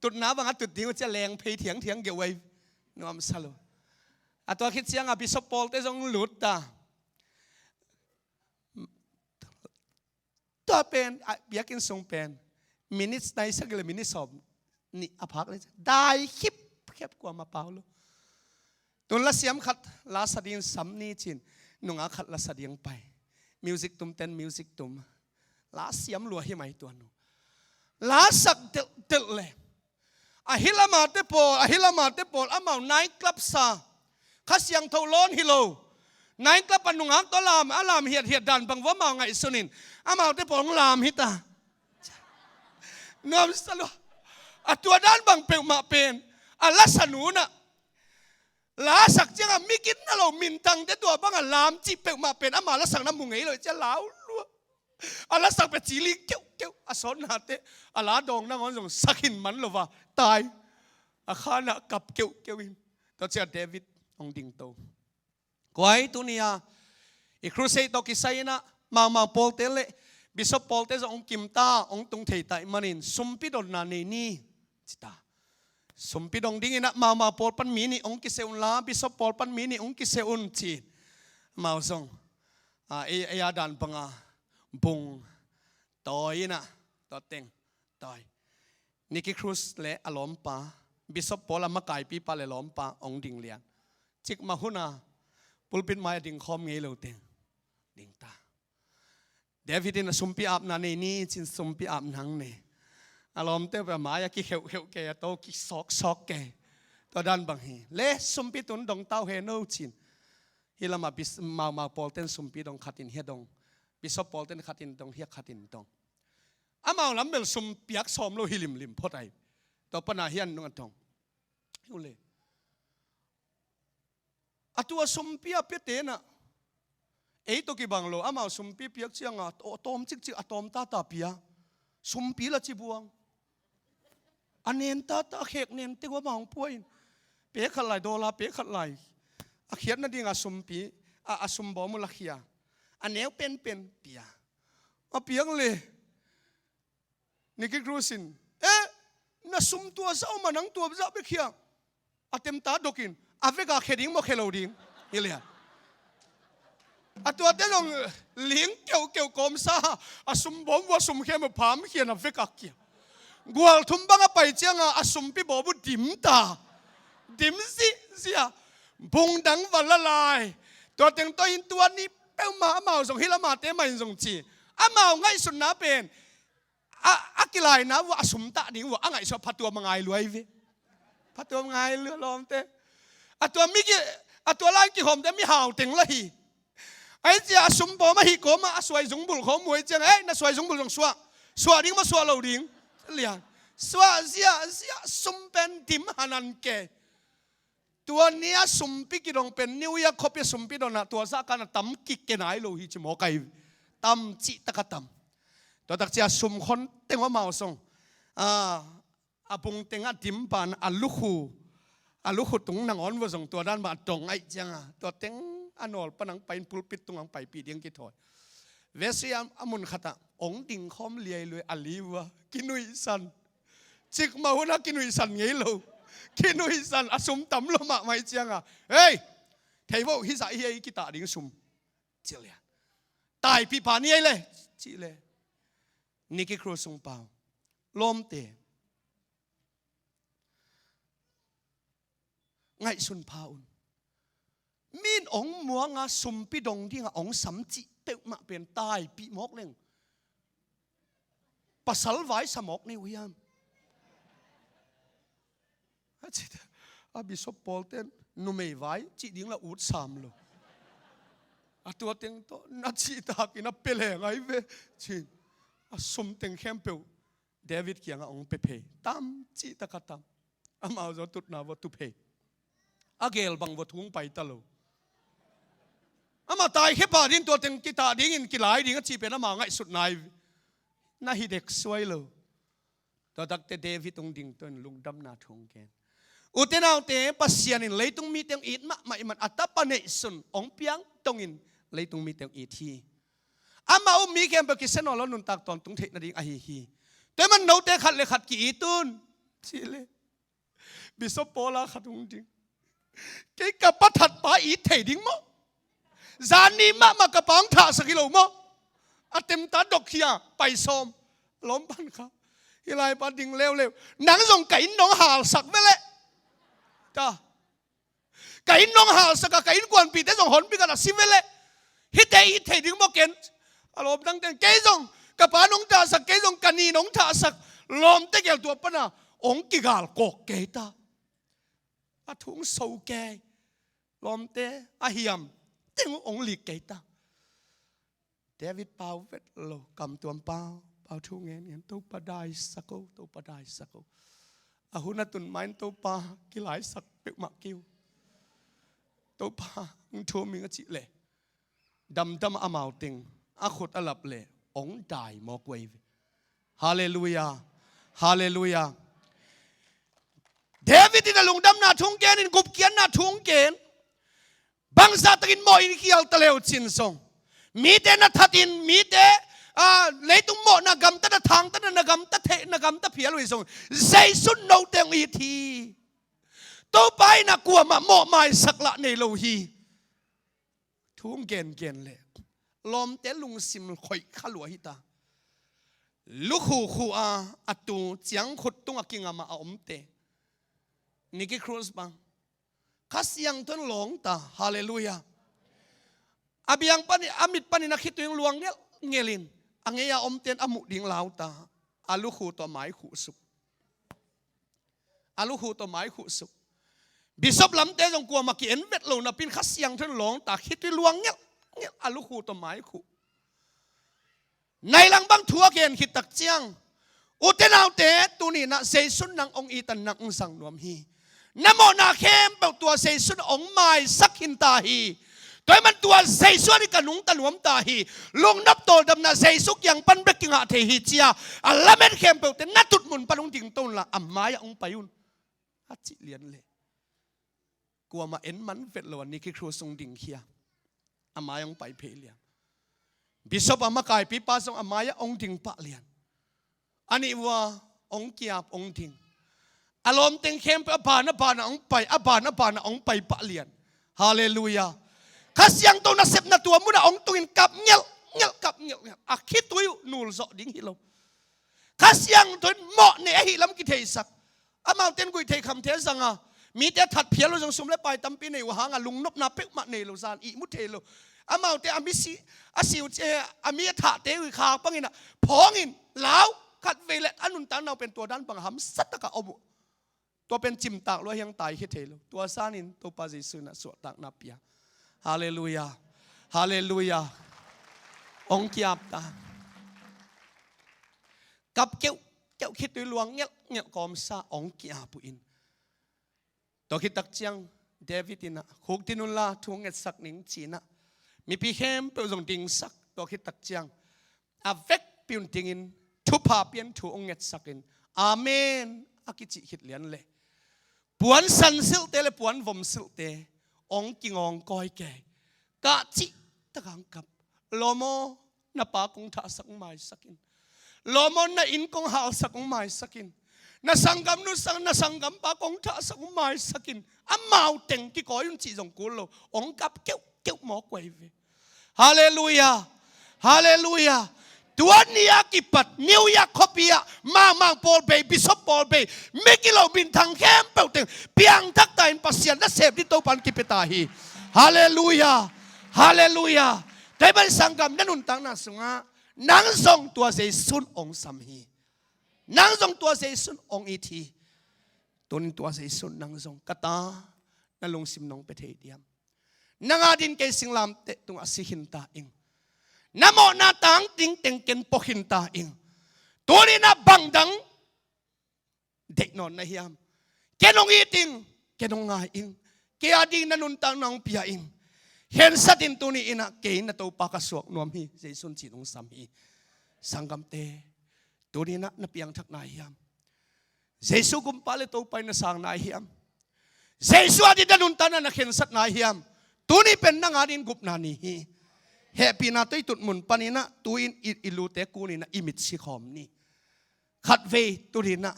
ตุดน้ำบางตุดดิ้งจะแรงเพยเถียงเกี่ยวไว้นวมสโลตัวคิดเสียงบิชอปปอลเตจงหลุดตาตัวเป็นเบียกินส่งเป็นมินิสในสักเลยมินิสอบนี่อภักเลยได้คิบแคบกว่ามาเปล่าลูตัวละเสียมขัดลาสดิงสัมนีจินนุ่งอาขัดลาสดิงไปมิวสิกตุมเต้นมิวสิกตุมลาเสียมลัวให้ไหมตัวนู้ลาสักเตลเลยอะฮิลามาเตปอลอามาไนกลับซาข้าเสียงเท่าล้นฮิโลนายกลับปนุงักตัวลามอลามเหียดดันบังว่ามาไงสุนินอามาได้ปองลามฮิตาน้อมสลวตัวด้านบังเปลมาเป็นลัสนูน่ะลาสักจังมิกินน่ะเรามินตังแต่ตัวบังลามจีเปลมาเป็นอามาลัสักน้ำมุงไงเลยจะล้าวลัวลัสักเป็นจีลีเกี้ยวสอนหาเตลาดองนั่งอนส่งสักหินมันหรอวะตายข้าน่ะกับเกี้ยววินตัวเจ้าเดวิดองดิ่งโตกวยตัวนี้อีครูเซตอกิไซนะมาปอลเตเลบิชอปปอลเตจะองกิมตาองตรงเทตายมันอินสมปิดอนนานี่จิตาสมปิดองดิ่งนะมาปอลปันมีนี่องกิเซอุนลาบิชอปปอลปันมีนี่องกิเซอุนจีมาส่งเอยาดันปังบุงต่อยนะต่อเต็งต่อยนี่กิครูสเละอารมณ์ปาบิชอปปอลมาไก่ปีปาเลล้อมปาองดิ่งเลียนจิกมาหุนาปุลปินมาดิ่งคอมเงยเหลวเต็งดิ่งตาเดวิดน่ะสมปีอาบนานี่จินสมปีอาบนังเนี่ยอารมณ์เตะแบบหมายกิเขียวแกโตกิซอกแกตัวดันบังเฮเละสมปีตุนดงเต้าเฮโนจินฮิลามาบิสมาปอลเตนสมปีดงขัดินเฮดงบิสปอลเตนขัดินดงเฮียขัดินดงอามาลำเบลสมปีอักสอมโลหิลิมพอได้ตัวปนาเฮียนนงดงฮิวเล่ตัวสมปีอาเปเตนะตัวกี่บังโลอามาสมปีเปียกเชียงตอมจิกอะตอมตาเปียสมปีละจีบวง อันเนนตาเขกเนนติว่าบางป่วยเป๊ะขัดไหลโดลาเป๊ะขัดไหลเขียนนั่นดิ่งอาสมปีอาสมบ่มุลเขียอันเนี้ยเป็นเปียเปียงเลยนี่คือครูสินน่าสมตัวเศร้ามานังตัวจะไปเขียเต็มตาดกินเวกาเขดิ้งบ่เขลาดิ้งนี่เลยตัวเต้ลงเลี้ยงเกี่ยวกอมซาสมบ่ว่าสมเข้มพามเขียนเวกาเกี่ยกัวทุ่มบังไปเจียงสมปีบ่บุดิมตาดิมสิเสียพุงดังวันละลายตัวเต็งตัวอินตัวนี้เป้ามาเมาส่งฮิลามาเตมันส่งจีเมาไงสุนนะเป็นกิลายนะว่าสมตะนี่ว่าไงชอบพัดตัวมังไงรวยวิพัดตัวมังไงเรือลอมเตตัวมิกิตัวล่างกี่หอมแต่ไม่ห่าวเต็งละฮีไอ้เจ้าสมบ่มาฮีก็มาสวยสงบุลเขามวยเจ้าน่ะสวยสงบุลสงสวดิ้งมาสวเราดิ้งเลียนสวเสียสมเป็นดิมหันันเกตัวนี้สมปิกิดองเป็นนิวยอร์กคบสมปิดองนะตัวสักการตั้มกิกเกนายโลหิตหมอไก่ตั้มจิตกะตั้มตัวตักเจ้าสมคนเต็งว่าเมาส่งปุงเต็งดิมปานลูกหูตรงนางอ่อนว่าส่งตัวด้านมาตรงไอ้จังตัวเต็งนอลปนังไปปุลปิดตรงอังไปปีเดียงกิถอยเวสีมุนขตะองดิ่งคอมเลียเลยอลีวะกินุยสันจิกมาหัวนักกินุยสันไงโลกินุยสันสมตำลมาไม่จังเฮ้ยเทวะฮิสาเฮียกิตาดิ่งสมเจียตายปีผานี่เลยจีเลยนี่คือครูสงเปล่าลมเตะไงสุนพาอุนมีนองมัวงาสมปิดงที่งาองสัมจิเตะมาเป็นตายปีมอกเล่งปัสสาวะสมอกนี่วิยามบิชอปปอลเตนนุ่มไม่ไหวจีดิ้งละอุดสามโลตัวเต็งโตนัดจีตากินนับเปล่งไงเว้จีสมเต็งเข้มเปลเดวิดเกียงองเปเพตั้มจีตะกัดตั้มมาเอาตุดนาวัตถุเพเกลบังวัตถุงไปตลอดมาตายแค่ป่าดินตัวเต็งกีตาดิ้งกีฬาดิ้งจีเป็นมาไงสุดนายน่าฮิเด็กสวยเลยตัวตักเตเดวิดตรงดิ่งตัวลุงดำนาทงแกนอุตนาเตปัสยานินเลยตรงมีเตียงอีดมามันอัตตาปเนสุนองเปียงตรงอินเลยตรงมีเตียงอีทีมามีแกมไปกิสนอแล้วนุนตักตอนตรงเทนดิ่งฮีแต่มันโนเตขัดเลยขัดกี่ตุนสิเลบิสปอลาขัดตรงดิ่งแกกับปัดถัดป้าอีเทดิ่งมั้งจานีมากระปังถ่าสักกิโลมั้งเต็มตาดอกเขียไปซ้อมล้มปันครับฮิลายปัดดิ่งเร็วหนังส่งไก่น้องหาสักไม่เลยจ้าไก่น้องหาสักไก่กวนปีแต่ส่งหอนปีกันสิเวลฮิตเตอีเทดึงโมเกนอารมณ์ตั้งแต่ไก่ส่งกับป้าน้องจ่าสักไก่ส่งกันนีน้องจ่าสักลมเตะเกี่ยวตัวปนะองกิกาลกอกเกตาทุ่งโซแกลมเตะเฮียมเต็งองลีเกตาเดวิดเปาเวทโลกำตัวเปาทุ่งเงี้ยตัวปะได้สักตัวปะได้สักหุ่นตุนไม้ตัวปลากิหลายสักเปมากิ้วตัวปลามึงทัวมิงจิเล่ดำอามาติงขุดอลับเล่องได้มอกเวฟฮาเลลูยาฮาเลลูยาเดวิดที่นั่งลงดำนาทุ่งเกณฑ์กุบเกียนนาทุ่งเกณฑ์บางสัตว์กินมอยเขียวตะเลวชินส่งมีแต่นัทตินมีแต่เลยตุ้งโมนักำตัดทางตัดนักำตัดเทนักำตัดเพียรลุยส่งใจสุดโนเตงอีทีตัวไปนักกลัวมาโมไม่สักละในโลหีทุ่งเกณฑ์เลยลมเตลุงซิมคอยขลัวหิตาลูกขู่อัตุเจียงขุดตุ้งกิงมาอมเตนี่คือครูสบังข้าเสียงต้นหลงตาฮาเลลูยาอาบิยังปนิอามิดปนินักขิดตัวยังลวงเนี่ยเงลินอังเงียอมเตียนอมุดิ่งลาวตาอาลูคูตัวไม้ขู่สุกอาลูคูตัวไม้ขู่สุกบิชอปลำเตจงกลัวมาเกียนเวทโลนับปินข้าเสียงต้นหลงตาขิดตัวลวงเนี่ยอาลูคูตัวไม้ขู่ในหลังบังทัวเกนขิดตักเจียงอุตนาวเตตัวนี้นะเซซุนนังองอีตันนังสังนวมฮีนโมนาเข้มเปิดตัวเซซุนองไม้สักหินตาฮี ตัวมันตัวเซซัวนี่กันนุงตันหวมตาฮีลงนับโตดำนาเซซุกยังปันเบกิงะเทฮีเจียอัลลาเมนเข้มเปลแต่นัดตุดมุนปันองดิ่งต้นละอัมมายองไปยุนฮัจิเลียนเลยกลัวมาเอ็นมันเฟดลวันนี้คือครูทรงดิ่งเฮียอัมมายองไปเพลียบิชอปอามากายปีป้าทรงอัมมายองดิ่งปะเลียนอันนี้ว่าองเกียบองดิ่งอารมณ์เต็งเข้มเปอบานองไปอบานองไปปะเลียนฮาเลลูยาKasyang to nasip na tua mo na ong tuin kap ngel akit tuyo nul so ding hilom kasyang to mo ne hilam ki theisak amang ten gui thei kham the sanga mi te that phialo jong sum le pai tampi nei wa hanga lungnop na pek ma nei lo san I mu thelo amang te amisi asiu che ami tha te wi kha pangina phongin law khat vele anun tang naw pen tua dan bang ham sataka obu tua pen chim tak lo hyang tai hi thelo tua sanin to pa jesu na so tak na piaฮาเลลูยาฮาเลลูยาองค์ยับตากับเกี่ยวคิดด้วยลวงเงี้ยกอมซาองค์ยับปุอินตัวคิดตักเจียงเดวิดินะคุกที่นุลลาทวงเงินสักหนึ่งจีนะมีพี่เข้มเปิดส่งดิ่งสักตัวคิดตักเจียงอาเวกปิวดิ่งอินทุบพาเปียนถูองเงินสักอินอาเมนอากิจิคิดเลียนเลยปวนสันสิลเตเลยปวนวมสิลเตองกิงองก้อยแก่กะจิตะกังกับโลโมนาปากงทาสักไม้สักินโลโมนาอินกงหาสักไม้สักินนาสังกัมนุสังนาสังกัมปากงทาสักไม้สักินอัมมาเต็งที่ก้อยยุนจีจงกุลโลองกับเกี่ยวหมอกไว้เวฮาเลลูยาฮาเลลูยาตัวนี้อากิปัดนิวยาร์กคอปีอะมาปอลเบย์บิชอปปอลเบย์มิกิโลบินทางแคมเปิลเต็งเปียงทักตายปัสยันและเสพที่โตปันกิเปตาฮีฮาเลลูยาฮาเลลูยาแต่บันสังกัมนั่นนุนตังนาสุงะนังทรงตัวเซซุนองสัมฮีนังทรงตัวเซซุนองอีทีตัวนี้ตัวเซซุนนังทรงกตานั่นลงสิมนองเปเทเดียมนังอาดินเกสิงลามเตตุงอสิหินตาอิงนโมนาตังติงเต็งเกนปหินตาอิงตัวนี้นะบังดังเด็กนอนนะเฮียมเกนองอีติงเกนองงาอิงเกียดิงนันุนตังนองปียอิงเห็นสัตินตัวนี้อินะเกนนะตัวปากสวกนวมฮีเจสุนจีนองสามฮีสังกัมเตตัวนี้นะเปียงทักนายเฮียมเจสุกุมปาเลตัวไปนะสังนายเฮียมเจสุอดีนันุนตังนะเห็นสัตนายเฮียมตัวนี้เป็นนางอาดินกุบนานีฮีเฮปีนาตุยตุดมุนปานินะตุยอิลูเตกูนี่นะอิมิตสิขอมนี่ขัดเวตุรินะ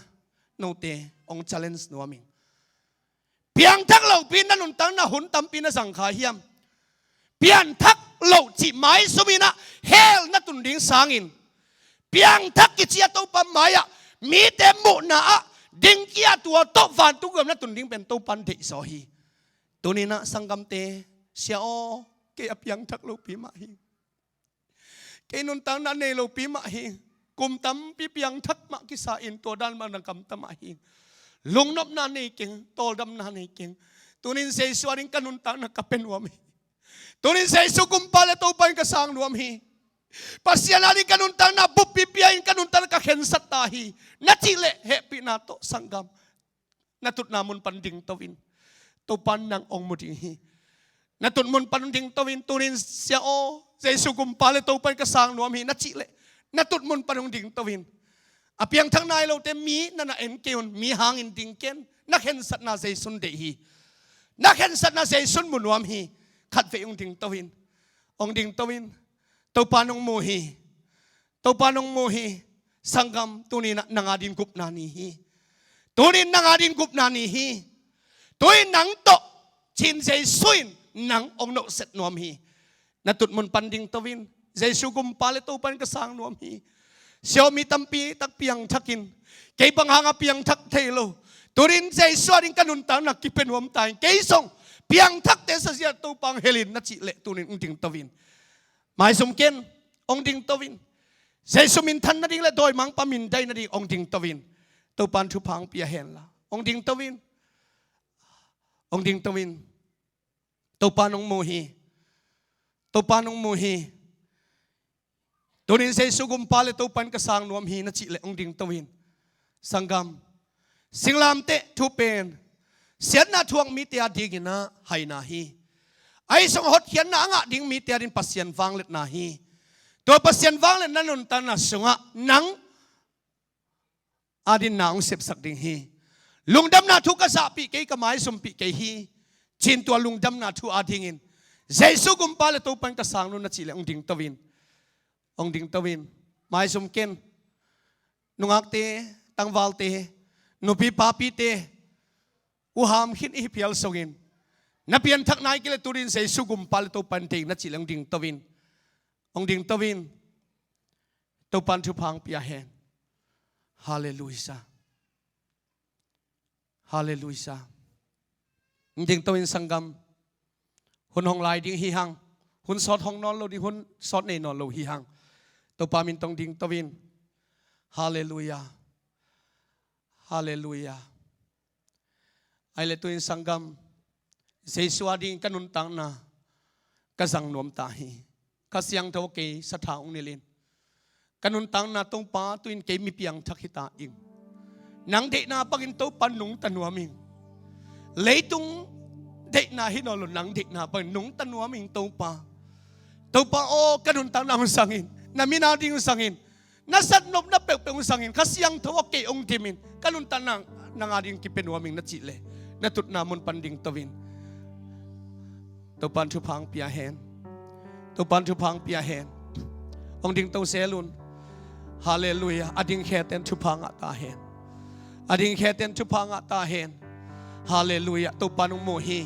โนเตองชาเลนส์นัวมิงเพียงทักเหล่าปีนันนุนตังนะหุนตำปีนะสังขาเฮียมเพียงทักเหล่าจิไม้สุมินะเฮลนัตุนดิ่งสางินเพียงทักกิจยาตุปัมมายะมีเตมุนะดิ่งเกียตัวโตฟันตุกมนัตุนดิ่งเป็นตุปันเดสอฮีตัวนี้นะสังกัมเตเสียโอเกี่ยบยังทักโลปีมาหิงเกี่ยนุนตังนั้นในโลปีมาหิงกุมตั้มปีเปียงทักมากิสาอินตัวด้านมันนังกำตั้มมาหิงลงนับนาในเก่งโตดำนาในเก่งตัวนี้เสียสวาริงกันนุนตังนักกับเป็นวามีตัวนี้เสียสุกุมปาเลตัวไปกระสังวามีปัสยานาริกันนุนตังนับบุปปีเปียงกันนุนตังนักเห็นสัตตาฮีนัดจิเลเฮปินาโตสังกัมนัดตุนามุนปันดิ่งตวินตัวปันนางองมุดิฮีนัตุนมุนปันดิ่งตวินตุนินเสียโอเจสุกุมปาเลตัวไปกระสังนวมฮีนัดจิเลนัตุนมุนปันดิ่งตวินอเพียงทั้งนายเราเต็มมีนั่นน่ะเอ็นเกลมีหางอินดิ่งเกนนักเห็นสัตนาเจสุนเดฮีนักเห็นสัตนาเจสุนมุนวมฮีขัดเวองดิ่งตวินองดิ่งตวินตัวปานองโมฮีตัวปานองโมฮีสังกัมตุนินะนางอาดินกุปนานีฮีตุนินนางอาดินกุปนานีฮีตุยนังโตชินเจสุนนังองโนเสตนวมฮีนัตุนมุนปันดิ่งตวินเจสุกุมปาเลตัวปันกระสังนวมฮีเสียวมีตัมปีตักเปียงทักินเกี่ยบังหางเปียงทักเทโลตุรินเจสวารินกันนุนตังนักกิเป็นหัวตายเกี่ยส่งเปียงทักเตสเสียตัวปังเฮลินนัดจิเลตุรินองดิ่งตวินหมายสมเกณฑ์องดิ่งตวินเจสุมินทันนัดดิ่งและโดยมังปามินได้นัดดิ่งองดิ่งตวินตัวปันทุพังเปียเห็นละองดิ่งตวินองดิ่งตวินตัวปานองโมฮีตัวปานองโมฮีตัวนี้เซซุกุมปาเลตัวปันกระสังนวมฮีนัดจิเลองดิ่งตวินสังกัมสิงลามเตทุเป็นเสียนาทวงมิเตียดีกินะไฮนาฮี ไอ้สงหดเขียนนางะดิ่งมีเตียดินปัสยันวังเล็ดนาฮีตัวปัสยันวังเล็ดนั้นนุนตันนะสงะนังอาดินนางเสพสักดิ่งฮีลุงดำนาทุกกษาปีเกยกหมายสมปีเกยฮีจินตัวลุงดำนาทุอาดิ่งินเจสุกุมปาเลตัวปังตะสางนุนนัจิเลองดิ่งตะวินองดิ่งตะวินหมายสมเกนนุงักเตตังวาลเตนุปีปาปีเตอุหามขินอีเพียลสกินนับเพียนทักนายกิเลตุรินเสสุกุมปาเลตัวปันเตงนัจิเลองดิ่งตะวินองดิ่งตะวินตัวปันทุพังปียาเฮนฮาเลลูยาฮาเลลูยาดิ่งตะวินสังกัมหุ่นห้องลายดิ่งฮีฮังหุ่นสอดห้องนอนโลดิหุ่นสอดในนอนโลฮีฮังตัวปามินตองดิ่งตะวินฮาเลลูยาฮาเลลูยาไอเลตุอินสังกัมเสสวาดิ่งกันุนตังนากะสังนวมตาฮีกะเสียงทวเกสถาองเนลินกันุนตังนาตรงป้าตุอินเกมีเปียงทักฮิตาอิงนังเดนาปักินโตปันนุงตันวมิงเลยตุงเดนาฮินอลนังเดนาปันนุงตันวมิงโตป้าโอกันุนตังนาสังอินนามินาดิ่งสังอินนาสัตนบนาเปกเปงสังอินกะเสียงทวเกองทิมินกันุนตังนางอาดิ่งกิเป็นวมิงนาจิเลนาตุดนามุนปันดิ่งตวินตัวปันทุพังปียเฮนตัวปันทุพังปียเฮนองดิ่งโตเซลุนฮาเลลูยาอดิ่งแค่เต็นทุพังตาเฮนอดิ่งแค่เต็นทุพังตาเฮนฮาเลลูยาตัวปันอุโมฮี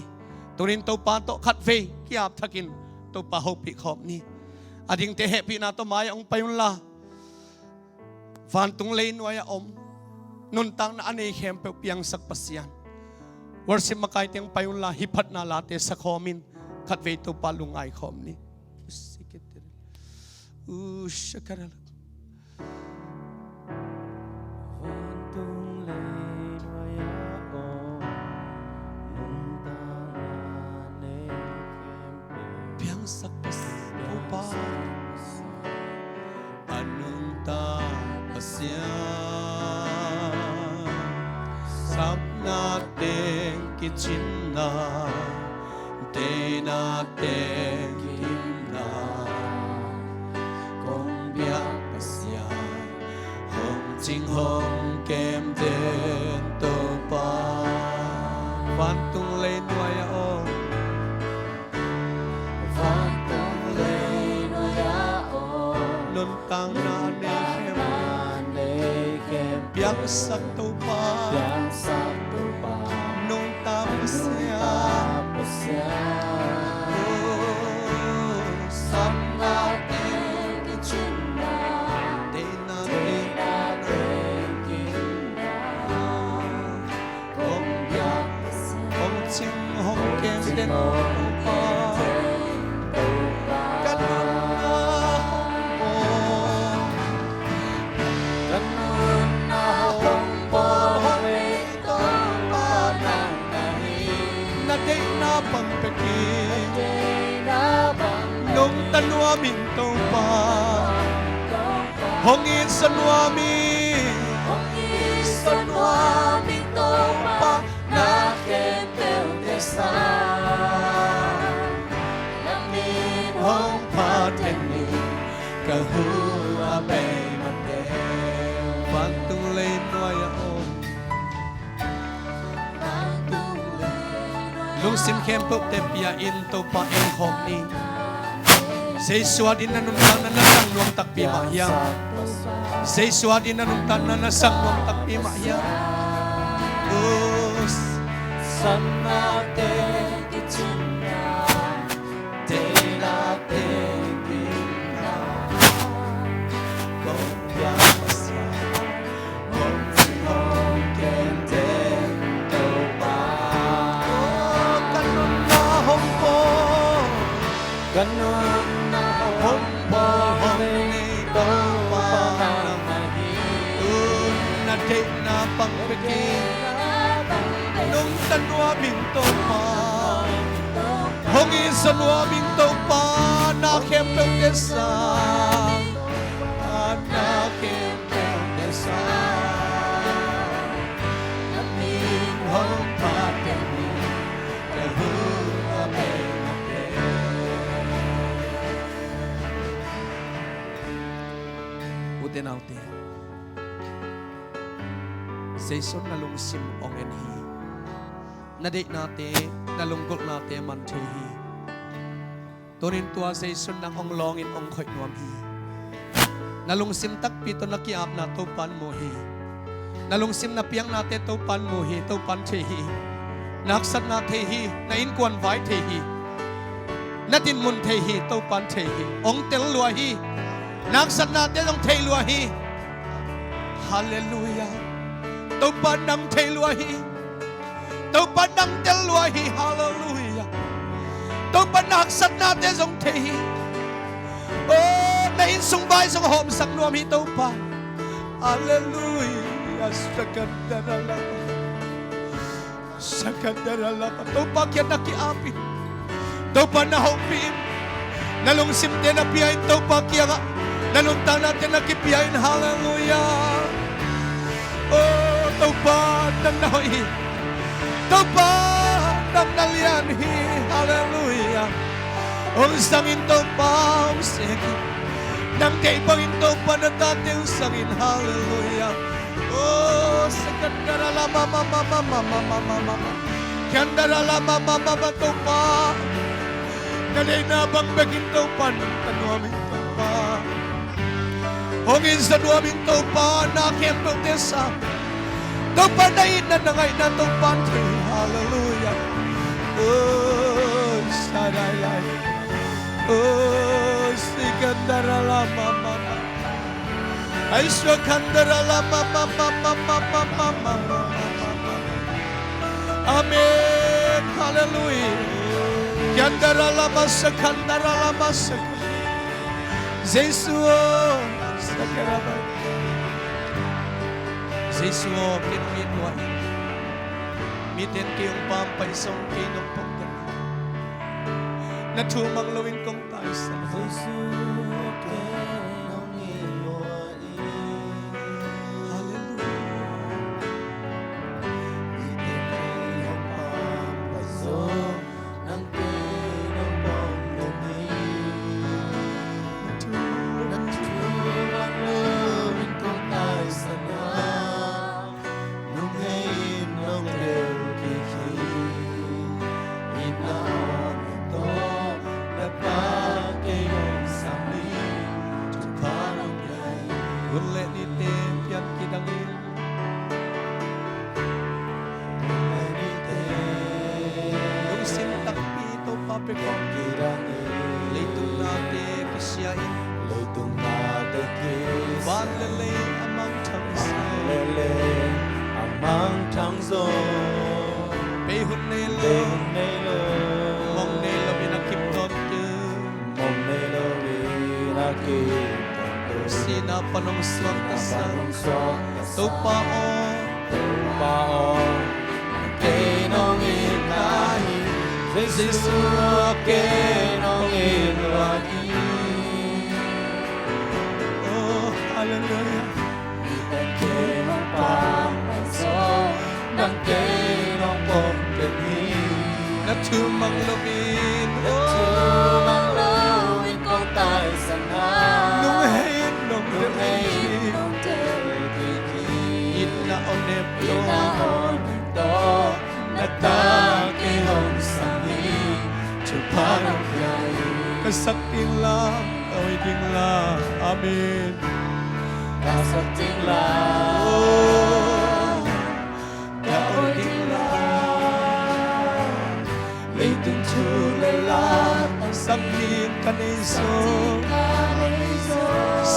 ตัวนินตัวปันโตขัดเฟกิอาบทักินตัวปะฮปิขอบนี้อดิ่งเตะเฮปีนาตัวไม้องไปอุนลาฟันตุงเลนวายอมนุนตังนาอันนี้เข้มเปียงสักปัสยันวอร์สิมากายเตียงไปอุนลาฮิพัดนาลาเตสคอมินขัดเวตัวปาลุงไอขอมนี้ชักระเพียงสักปัสตัวปาอันนุนตาปัสยาสับนาเตงกิจินนาเตนาเตงกิมนาคงเบียปัสยาคงจิงหงเกมเดินตัวปาฟันตุงเลนวายโอฟันตุงเลนวายโอนนตังนาเนเขมเปียงสักตัวปานงตาปัสยาสัมนาเตกิจินนาเตนาเตกินนาคงยาคงจิงหงเกมเดนปากันนาโอกันนาหงปอเวโตปานังนาเดนาปังเปกีนงตันวามิงโตปาหงอินสนวามิงโตปานาเกเตลเดซานามินหงพาเทนีกะฮูอาเบมาเตฟันตุงเลนวายโอลุงสิมเข้มปุ๊บเตปียอินโตปาเอ็นคอมนี้เสสวาดินนันนุนตันนันสังนวมตักปีมายังเสสวาดินนันนุนตันนันสังนวมตักปีมายังสัมมาเตกิจินาเตนาเตกินาโกยาปัสยาโกจิโกเกนเตโตปากันนุนนาหงโปกันนุนหงปอหงนีโตปานาฮีนาเทนาปังเปกีนงตันวามิงโตปาหงอิสนวามิงโตปานาเข้มเปเดซานาเข้มเปเดซานามิงหงพาเตนีกะฮูอาเบมาเต nào te dây son na lung sim ong en hi na de na te na lung gol na te man the hi torin tua dây son nang ong long in ong khoi nuam hi na lung sim tak pi to na ki ap na to pan mo hi na lung sim na piang na te to pan mo hi to pan the hi nak sat na the hi na in kwan vai the hi na tin mun the hi to pan the hi ong tel lua hi nak sat na te ong the lua hi hallelujah to pan nam the lua hi to pan nam tel lua hi hallelujah to pan nak sat na te ong the hi oh na in sung bai sung hom sak nuam hi to pan hallelujah sakadara to pa kya na ki api to pa na hopin nalung simte na piyain to pa kya nga nalung ta natin na kipiyain hallelujah oh to pa nang nahoy to pa nang nalian hi hallelujah oh sangin to pa sige nang kay pangin to pa na tate sangin hallelujah oh sakadara la mama mama mama mama kandara la mama mama to pa Kalay na bang bagin to pan tanuamin to pa Hongin sa nuamin to pa na kempo tesa to pa na ina na ngay na to pan hallelujah oh saraylay oh sikandara la mama ay swakandara la mama mama mama mama amen hallelujah Kandara la masa kandara la masa Jesuo sakaraba Jesuo pinpin wa miten kiyong pampay song kinong ponggan na tumang lawin kong tayo sa Jesuo kinong iluwain hallelujah miten kiyong pampay song panong swang kasal tupao kenong ilahi Jesu kenong ilahi oh hallelujah kenong pamanso ng kenong pagkani na tumang lubin kong tayo sana Ina onepto Natake hong sami Chuparang yayi Kasakting lang Kawiding lang Amen Kasakting lang Kawiding lang Leitung chulalat Ang sakling kaniso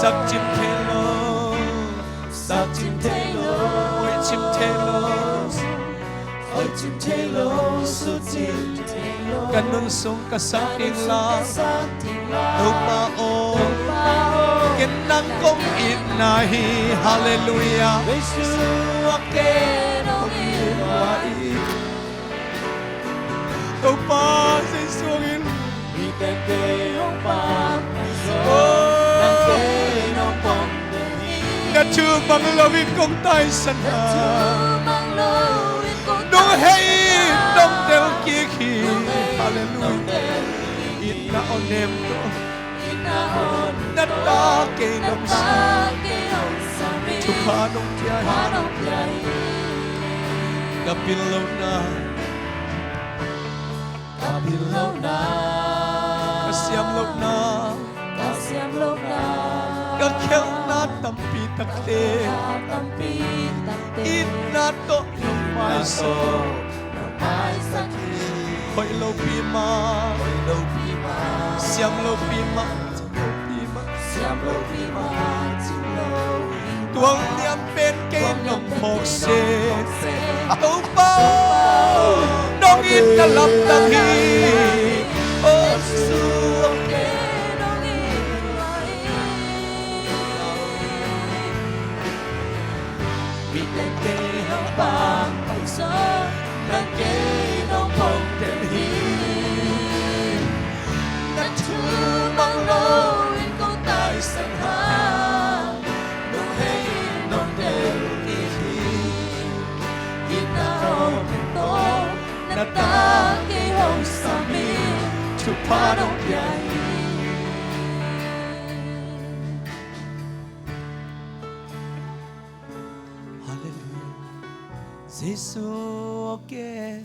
Sakchim telo Sakchim telo Oi chim telo Oi chim telo Suchim telo Ganun song kasakting la Tupao Kinang kong inahi Hallelujah Yesu akenong iwai Tupa Yesu ngin Itendeyong pagkaso Tumang lawin kong tayo sana Nung hey Nung del kiki Hallelujah Ina onem to Natake nung sa พาน้องใหญ่กับปิลโลนากับเสียมโลนากับเขียวนาตัมปีตักเตอินนาโตน้องไม้โซคอยโลปีมาเสียมโลปีมาตัวเลี้ยงเป็นเกมน้องพกเสตัวเป้าน้องอินกะลับตะพีโอ้สูมีแต่เกหังปางไปโซนักเกน้องพงเต็มหีนักทูมังโลอินก็ตายสังหาน้องให้น้องเดลกีฮีอินนาโอโตนักตาเกหงสามีทุกพาน้องใหญ่Jesus again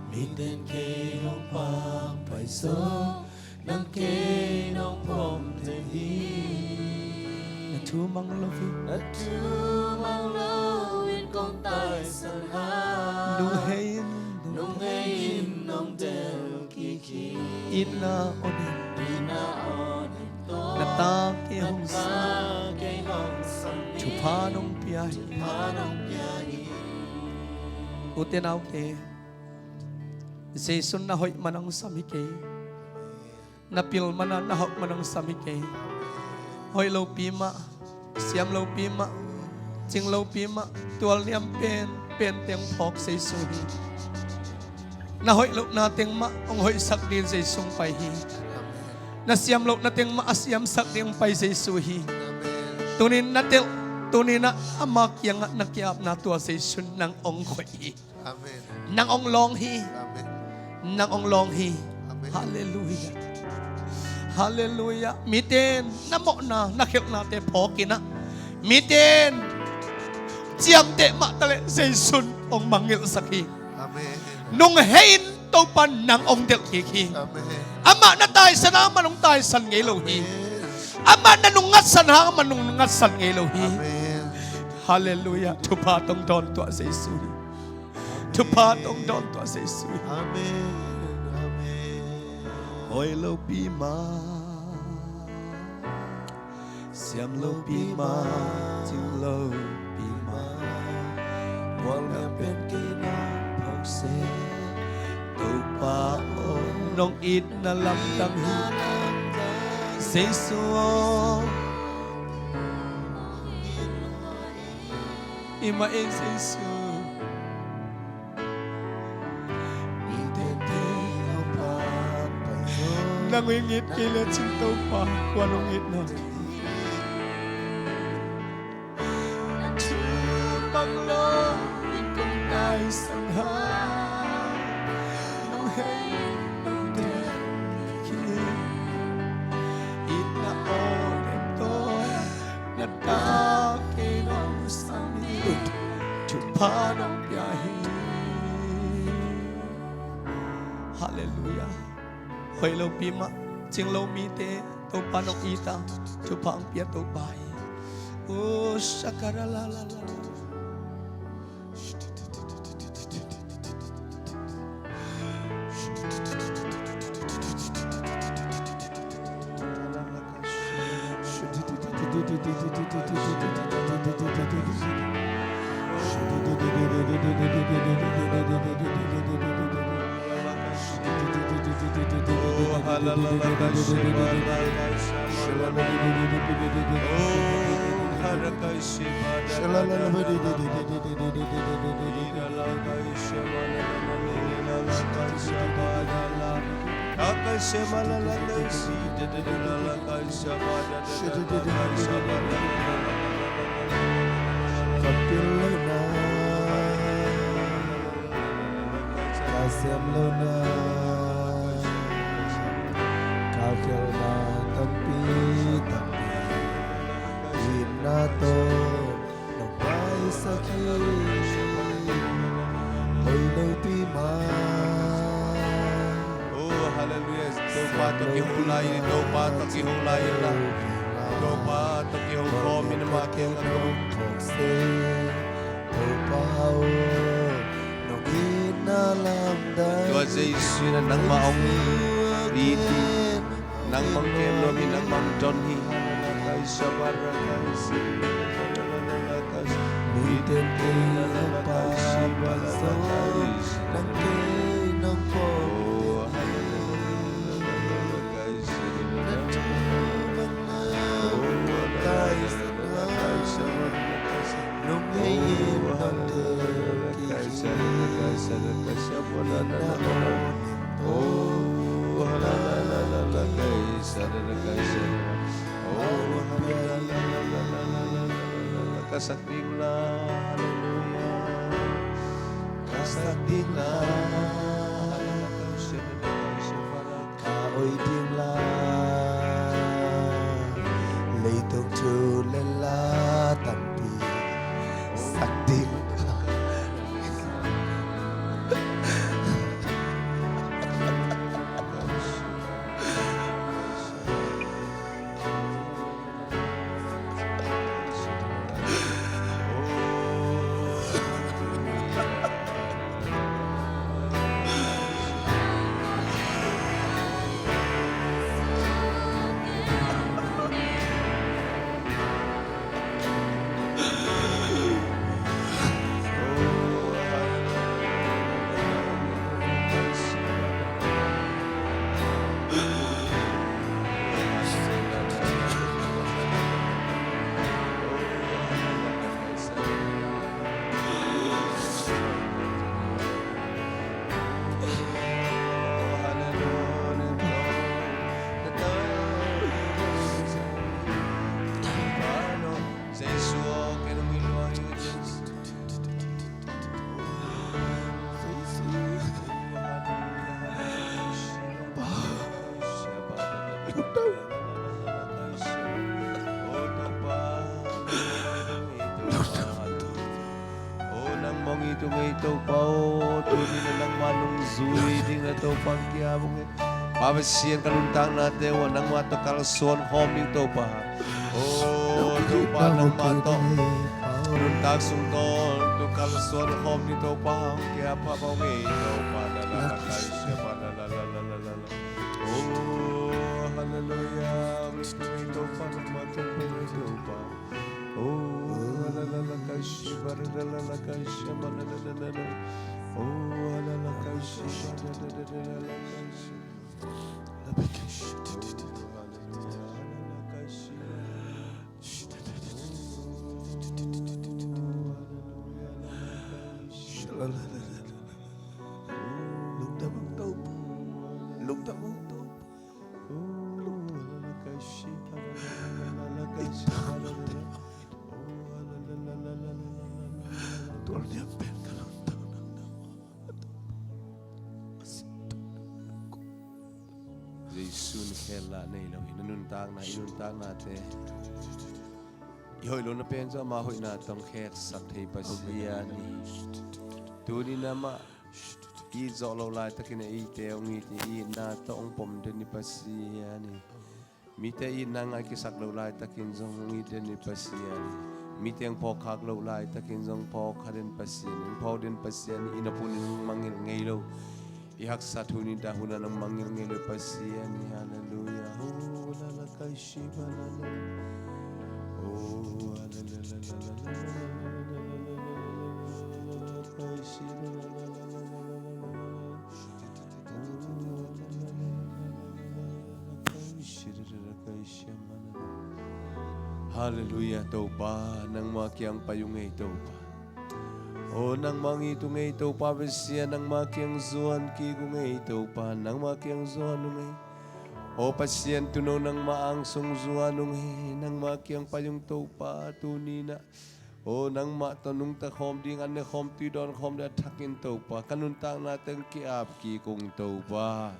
มีเดินเคน้องปากไปโซน้ำเกน้องพรมเทฮีนัทูมังโลวินกองตายสังหานุ่งให้น้องเดลกีอินนาโอเดนัตาเกหงสาชุพาน้องเปียฮีอุเตนาวเกเซซุนนะหอยมันองสามิเกนะปิลมันนะหอกมันองสามิเกหอยโลปีมะเสียมโลปีมะจิงโลปีมะตัวเลียมเป็นเตียงพอกเซซุฮีนะหอยโลนาเตียงมะองหอยสักดินเซซุงไปฮีนะเสียมโลนะเตียงมะเสียมสักเตียงไปเซซุฮีตัวนี้นะเตลตัวนี้นะอามาเกียงนักยาบนะตัวเซซุนนางองขวยฮีนางองลองฮีนางองลองฮีฮาเลลูยาฮาเลลูยามีเตนนะโมนานักเขนาเตพอกินะมีเตนเจียมเตมะตะเลเซซุนองมังเงลสักฮีนุงเฮนโตปันนางองเดลกีฮีอามานะตายสนามันงตายสันเงโลฮีอามานะนุงงัดสันหามันนุงงัดสันเงโลฮีฮาเลลูยาทุพาต้องดอนตัวเซซุนทุกพาต้องดอนตัวเซซุยอาเมนอาเมนโอยโลปีมาเสียมโลปีมาจิงโลปีมาวอลแมเป็นกีนาพกเซตุปาโอน้องอิดนาลำดังฮีเซซุอิมาเอเซซุนางingit kila cinta pa walong itna Panglo ikong tay sangha nang hey nang kili itna oneto natake nang sami chupanong biyahe Hallelujahหอยโลปีมะจิงโลมีเตตัวปานกอีตาจุพังเปียตัวใบโอ้สักการะลาลาลา Jalma tampi Inato Nabai sakhi Hoi no pima Oh hallelujah dopa to ki hulai dopa to ki hulai la dopa to ki ho min ma ke ngalo Thokse Dopa hao Nong ina lamda Yo Jesus na nang maong riti nang mang kem lo mi nang mang don hi kai sabar kai si Miten ke pa paso Nang ke nang po oh hallelujah kai si Kai sana Nung hiyin nang te kai sa kai sa kai sa wala na oh hallelujah kai sa kai sa oh hallelujah kasakting la hallelujah kasakting la Kaoy ding la Leitong chu le la Tampi Sakting ka Ito pao tuni na lang manong zui ding na to pangkiabong pabasian kaluntang natin wanang mato kalson homing to pa oh to pa nang mato kaluntang sungton to kalson homing to pa kaya pa pa ito pa lalakay siya pa lalalala oh hallelujah ito pa nang mato ito pa oh lalalakay siya pa lalalakay siya pa lalalala oh lalalakay siya pa lalalakay siya Jesus kela nei lo inuntang natin Ihoy lo na pensa mahoy na tong khek sak thei pasian tuni nama I zolo lai takina I te ong I na tong pom den ni pasian mi te I nang ai ki sak lo lai takin zong I den ni pasian mi te ang po khak lo lai takin zong po khaden pasian po den pasian inapun mangil ngelo Ihak satuni dahuna ng mangil ngelo pasian hallelujah oh lalakay shiba oh hallelujah taupa nang makiang payungay taupa O nang mangito ngay ito pa besya nang makiang zuhan kigo ngay ito pa nang makiang zuhan ngay O pasyan tuno nang maangsong zuhan ngay nang makiang payong to pa tunina O nang matanong ta khom ding ane khom ti don khom da takin to pa kanuntang natin kiap ki kong to pa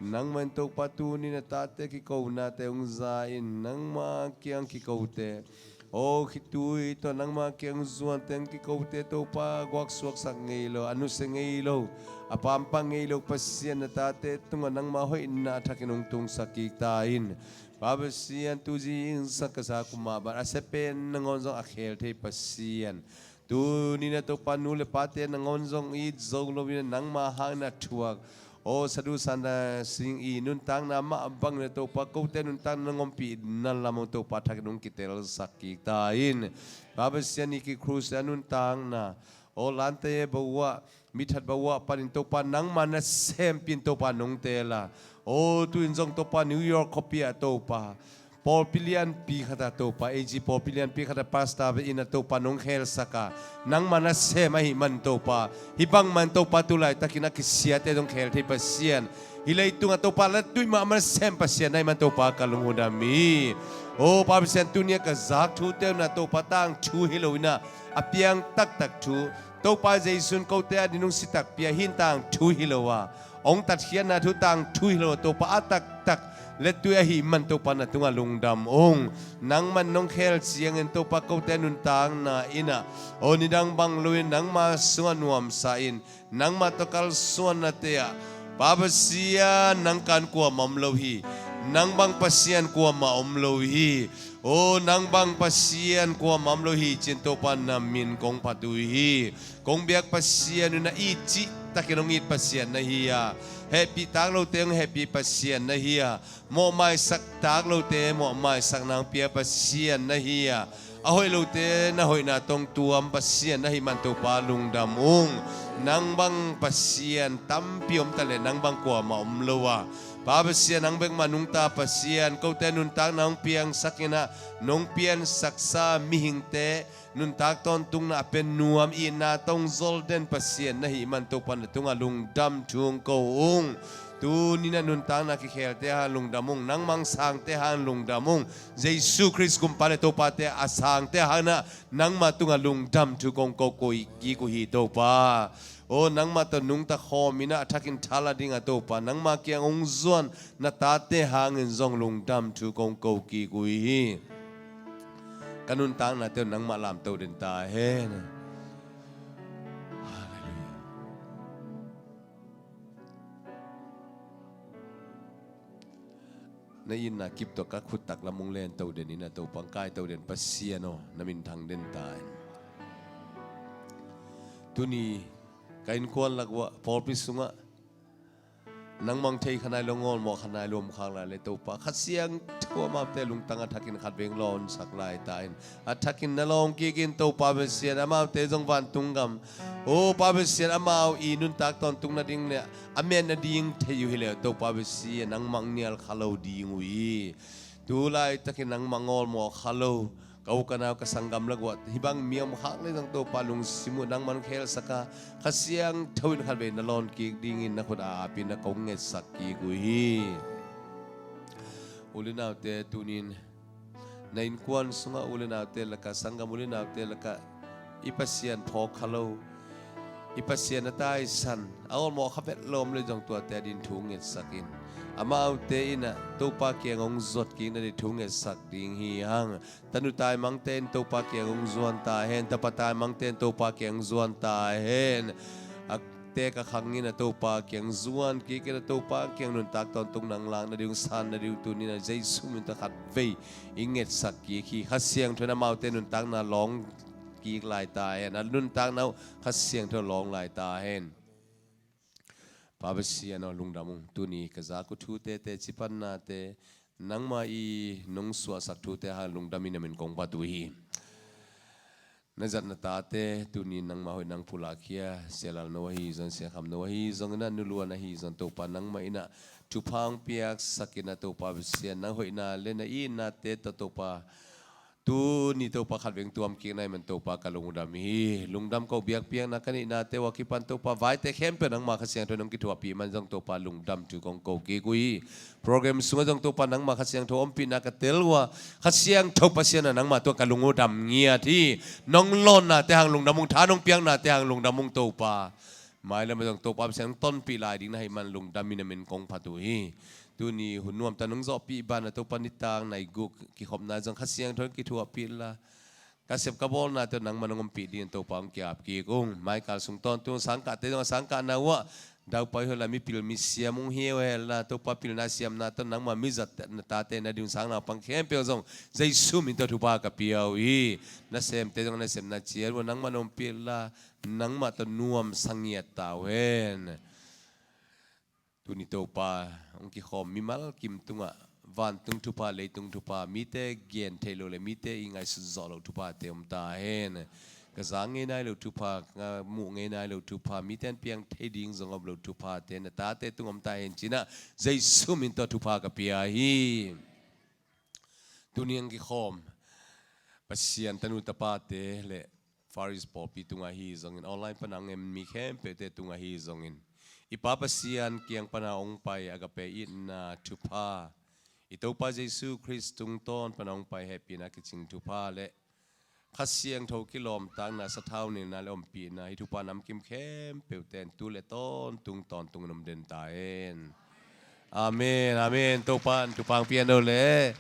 nang man to patu ni na tate ki ko na te ung zain nang ma kyang ki ko te o khitui to nang ma kyang zuan teng ki ko te to pa gwak suak sak ngelo anu se ngelo apam ngelo pasien na tate tunga nang ma hoi na thakinung tung sakik tain babasian tu jing sakasa kuma bar asepen nangon zong akhel the pasien tu ni na to panule pate nangon zong I zong lo nang ma hang na thuak o sadu sanda sing I nun tang na ma bang na to pa ko te nun tang nangom pi nan lamong to pa thakinung kitel sakik tain babasian iki krus anun tang na o lante bawa mithat bawa panin to pa nang mana sem pin to pa nong tela o tu injong to pa New York kopia to pa Paul pilian pi khata to pa AG Paul pilian pi khata pasta ina to pa nong khel saka nang mana sem hi man to pa hibang man to pa tulai takina kisia te dong khel te pasien hilai tunga to pa la tui ma man sem pasien nai man to pa kalung hodami o pa pasien tunia ka zak thu te na to pa tang thu hiloina apiang tak tak thu to pa jaisun ko te adinung sitak pia hintang thu hilowa ong tat hian na thu tang thu hilo to pa atak tak let tu hi man to pa na tunga lungdam ong nang man nong khel chiang en to pa ko te nun tang na ina o ni dang bang luin nang ma suan nuam sa in nang ma to kal suan na te babasian nang kan ko mam lo hi nang bang pasian ko ma om lo hi o nang bang pasian ko mam lo hi chin to pa na min kong patu hi kong biak pasian na I chi takinong it pasian na hiya happy tag lo teng happy pasian na hiya mo mai sak tag lo te mo mai sak nang pia pasian na hiya ahoy lo te na hoy na tong tuam pasian na himan to palung damung nang bang pasian tampiom tale nang bang kwa ma umlowa babasian nang beng manung ta pasian ko te nun tang nang piang sakina nong pian saksa mihingte nun tak ton tung na pen nuam ina tong zolden pasien na hi man to pan tung alung dam chung ko ung tu ni na nun tang na ki khel te ha lung damung nang mang sang te ha lung damung Jesus Christ kum pale to pa te asang te ha na nang ma tung alung dam chu kong ko ko ki ko hi to pa o nang ma to nung ta khomina athakin thala dinga to pa nang ma kyang ong zuan na ta te hangin zong lung dam chu kong ko ki ko hi kanun tang na te nang ma lam to den ta he na hallelujah na in na kip to ka khut tak lamung len to den ina to pangkai to den pasiano namin thang den ta tuni kain kwan lagwa Paul pisunga nang mang thei khanai longol mo khanai lom khang la le to pa khasiang thua ma te lung tanga thakin khat beng lon saklai tain athakin nalong ki gin to pa be sian ama te jong van tungam o pa be sian amao inun tak ton tung na ding le amen na ding the yu hile to pa be sian nang mang nial khalo ding ui tu lai takin nang mangol mo khalo kau kana ka sanggam lagwat hibang miam khak le jang to palung simu nang man khel saka khasiang thawin khalbe nalon ki dingin na khoda pin na kong nge sakki gu hi ulina te tunin nain kwan sunga ulina te laka sanggam ulina te laka ipasian phok khalo ipasian atai san awol mo khapet lom le jang to te din thu nge sakin amau te ina to pa kyang ong zot ki na di thung e sak ding hi hang tanu tai mang ten to pa kyang ong zuan ta hen ta patai mang ten to pa kyang zuan ta hen ak te ka khangin na to pa kyang zuan ki ke na to pa kyang nun tak ton tung nang lang na diung san na diung tu ni na Jesus min ta khat ve inget sak ki khi khasiang thona mau ten nun tak na long ki lai ta hen nun tak na khasiang tho long lai ta hen babasian no lungdamung tuni kaza ku thu te te chipan na te nangma I nong swa sak thu te ha lungdamin men kong pa tu hi nazat na ta te tuni nangma hoi nang pula khia selal no hi zon se kham no hi zong na nuluan na hi zon to pa nangma ina chupang piak sakina to babasian nang hoi na le na I na te to pa tu ni to pa khalbeng tuam ki nai man to pa kalungdam hi lungdam ko biak piang na kani na te wakipan to pa vai te khempe nang ma khasiang to nang ki thua pi man jong to pa lungdam tu kong ko ki kui program sunga jong to pa nang ma khasiang to ompi na ka telwa khasiang to pa sian nang ma to kalungudam ngia thi nong lon na te hang lungdamung tha nong piang na te hang lungdamung to pa หมายแล้วไม่ต้องตกปั๊บเสียงต้นปีลายดิ้งนะให้มันลงดามินาเมนกองพัตุฮีตัวนี้หุ่นนวมตะนงจอปีบานตัวปนิตางในกุกกิขอบนาจังขัดเสียงทนกิทัวปีละกาเสพกบอลนาตัวนังมันงมปีดินตัวปังเกียบกีกุ้งไม้กาลสุงต้นตัวสังกัดตัวสังกัดนาวะดาวไปเฮลามีปิลมิเซียมุงเฮียวเฮลาตัวปปิลนาเซียมนาตัวนังมามิจัดนาตาเตนาดิวสังนาปังเข้มเปียวซงใจซุมินตัวทุบากะเปียวอีนาเซมเตจงนาเซมนาเจียวันนังมันงปีละนังมาตัวนวมสังเงียตาเวนตัวนี้ตัวปาองค์กิขอมมีมัลกิมตุงะวันตุงทุปาเลยตุงทุปามีเตเกียนเทโลเลยมีเตอิงไงสุดจอลทุปาเตมตาเฮนกะสังเงนายโลทุปามุเงนายโลทุปามีเตนเปียงเทดิงซงอบโลทุปาเตนตาเตตุงอมตาเฮนจินะใจซุมินตทุปากะเปียฮีตัวนี้องค์กิขอมปัสเซียนตนุตปาเตเลฟาริสปอปีตุงะฮีซงอินออนไลน์ปนังเอ็มมีแคมเปเตตุงะฮีซงอินipapasian kiang panaong pai agape na tupa ito pa Jesu Christung ton panaong pai happy na kiching tupa le khasiang tho kilom tang na sa thau ni na lom pi na itupa nam kim khem peuten tu le ton tung nom den ta en amen amen to pan tu pang piano le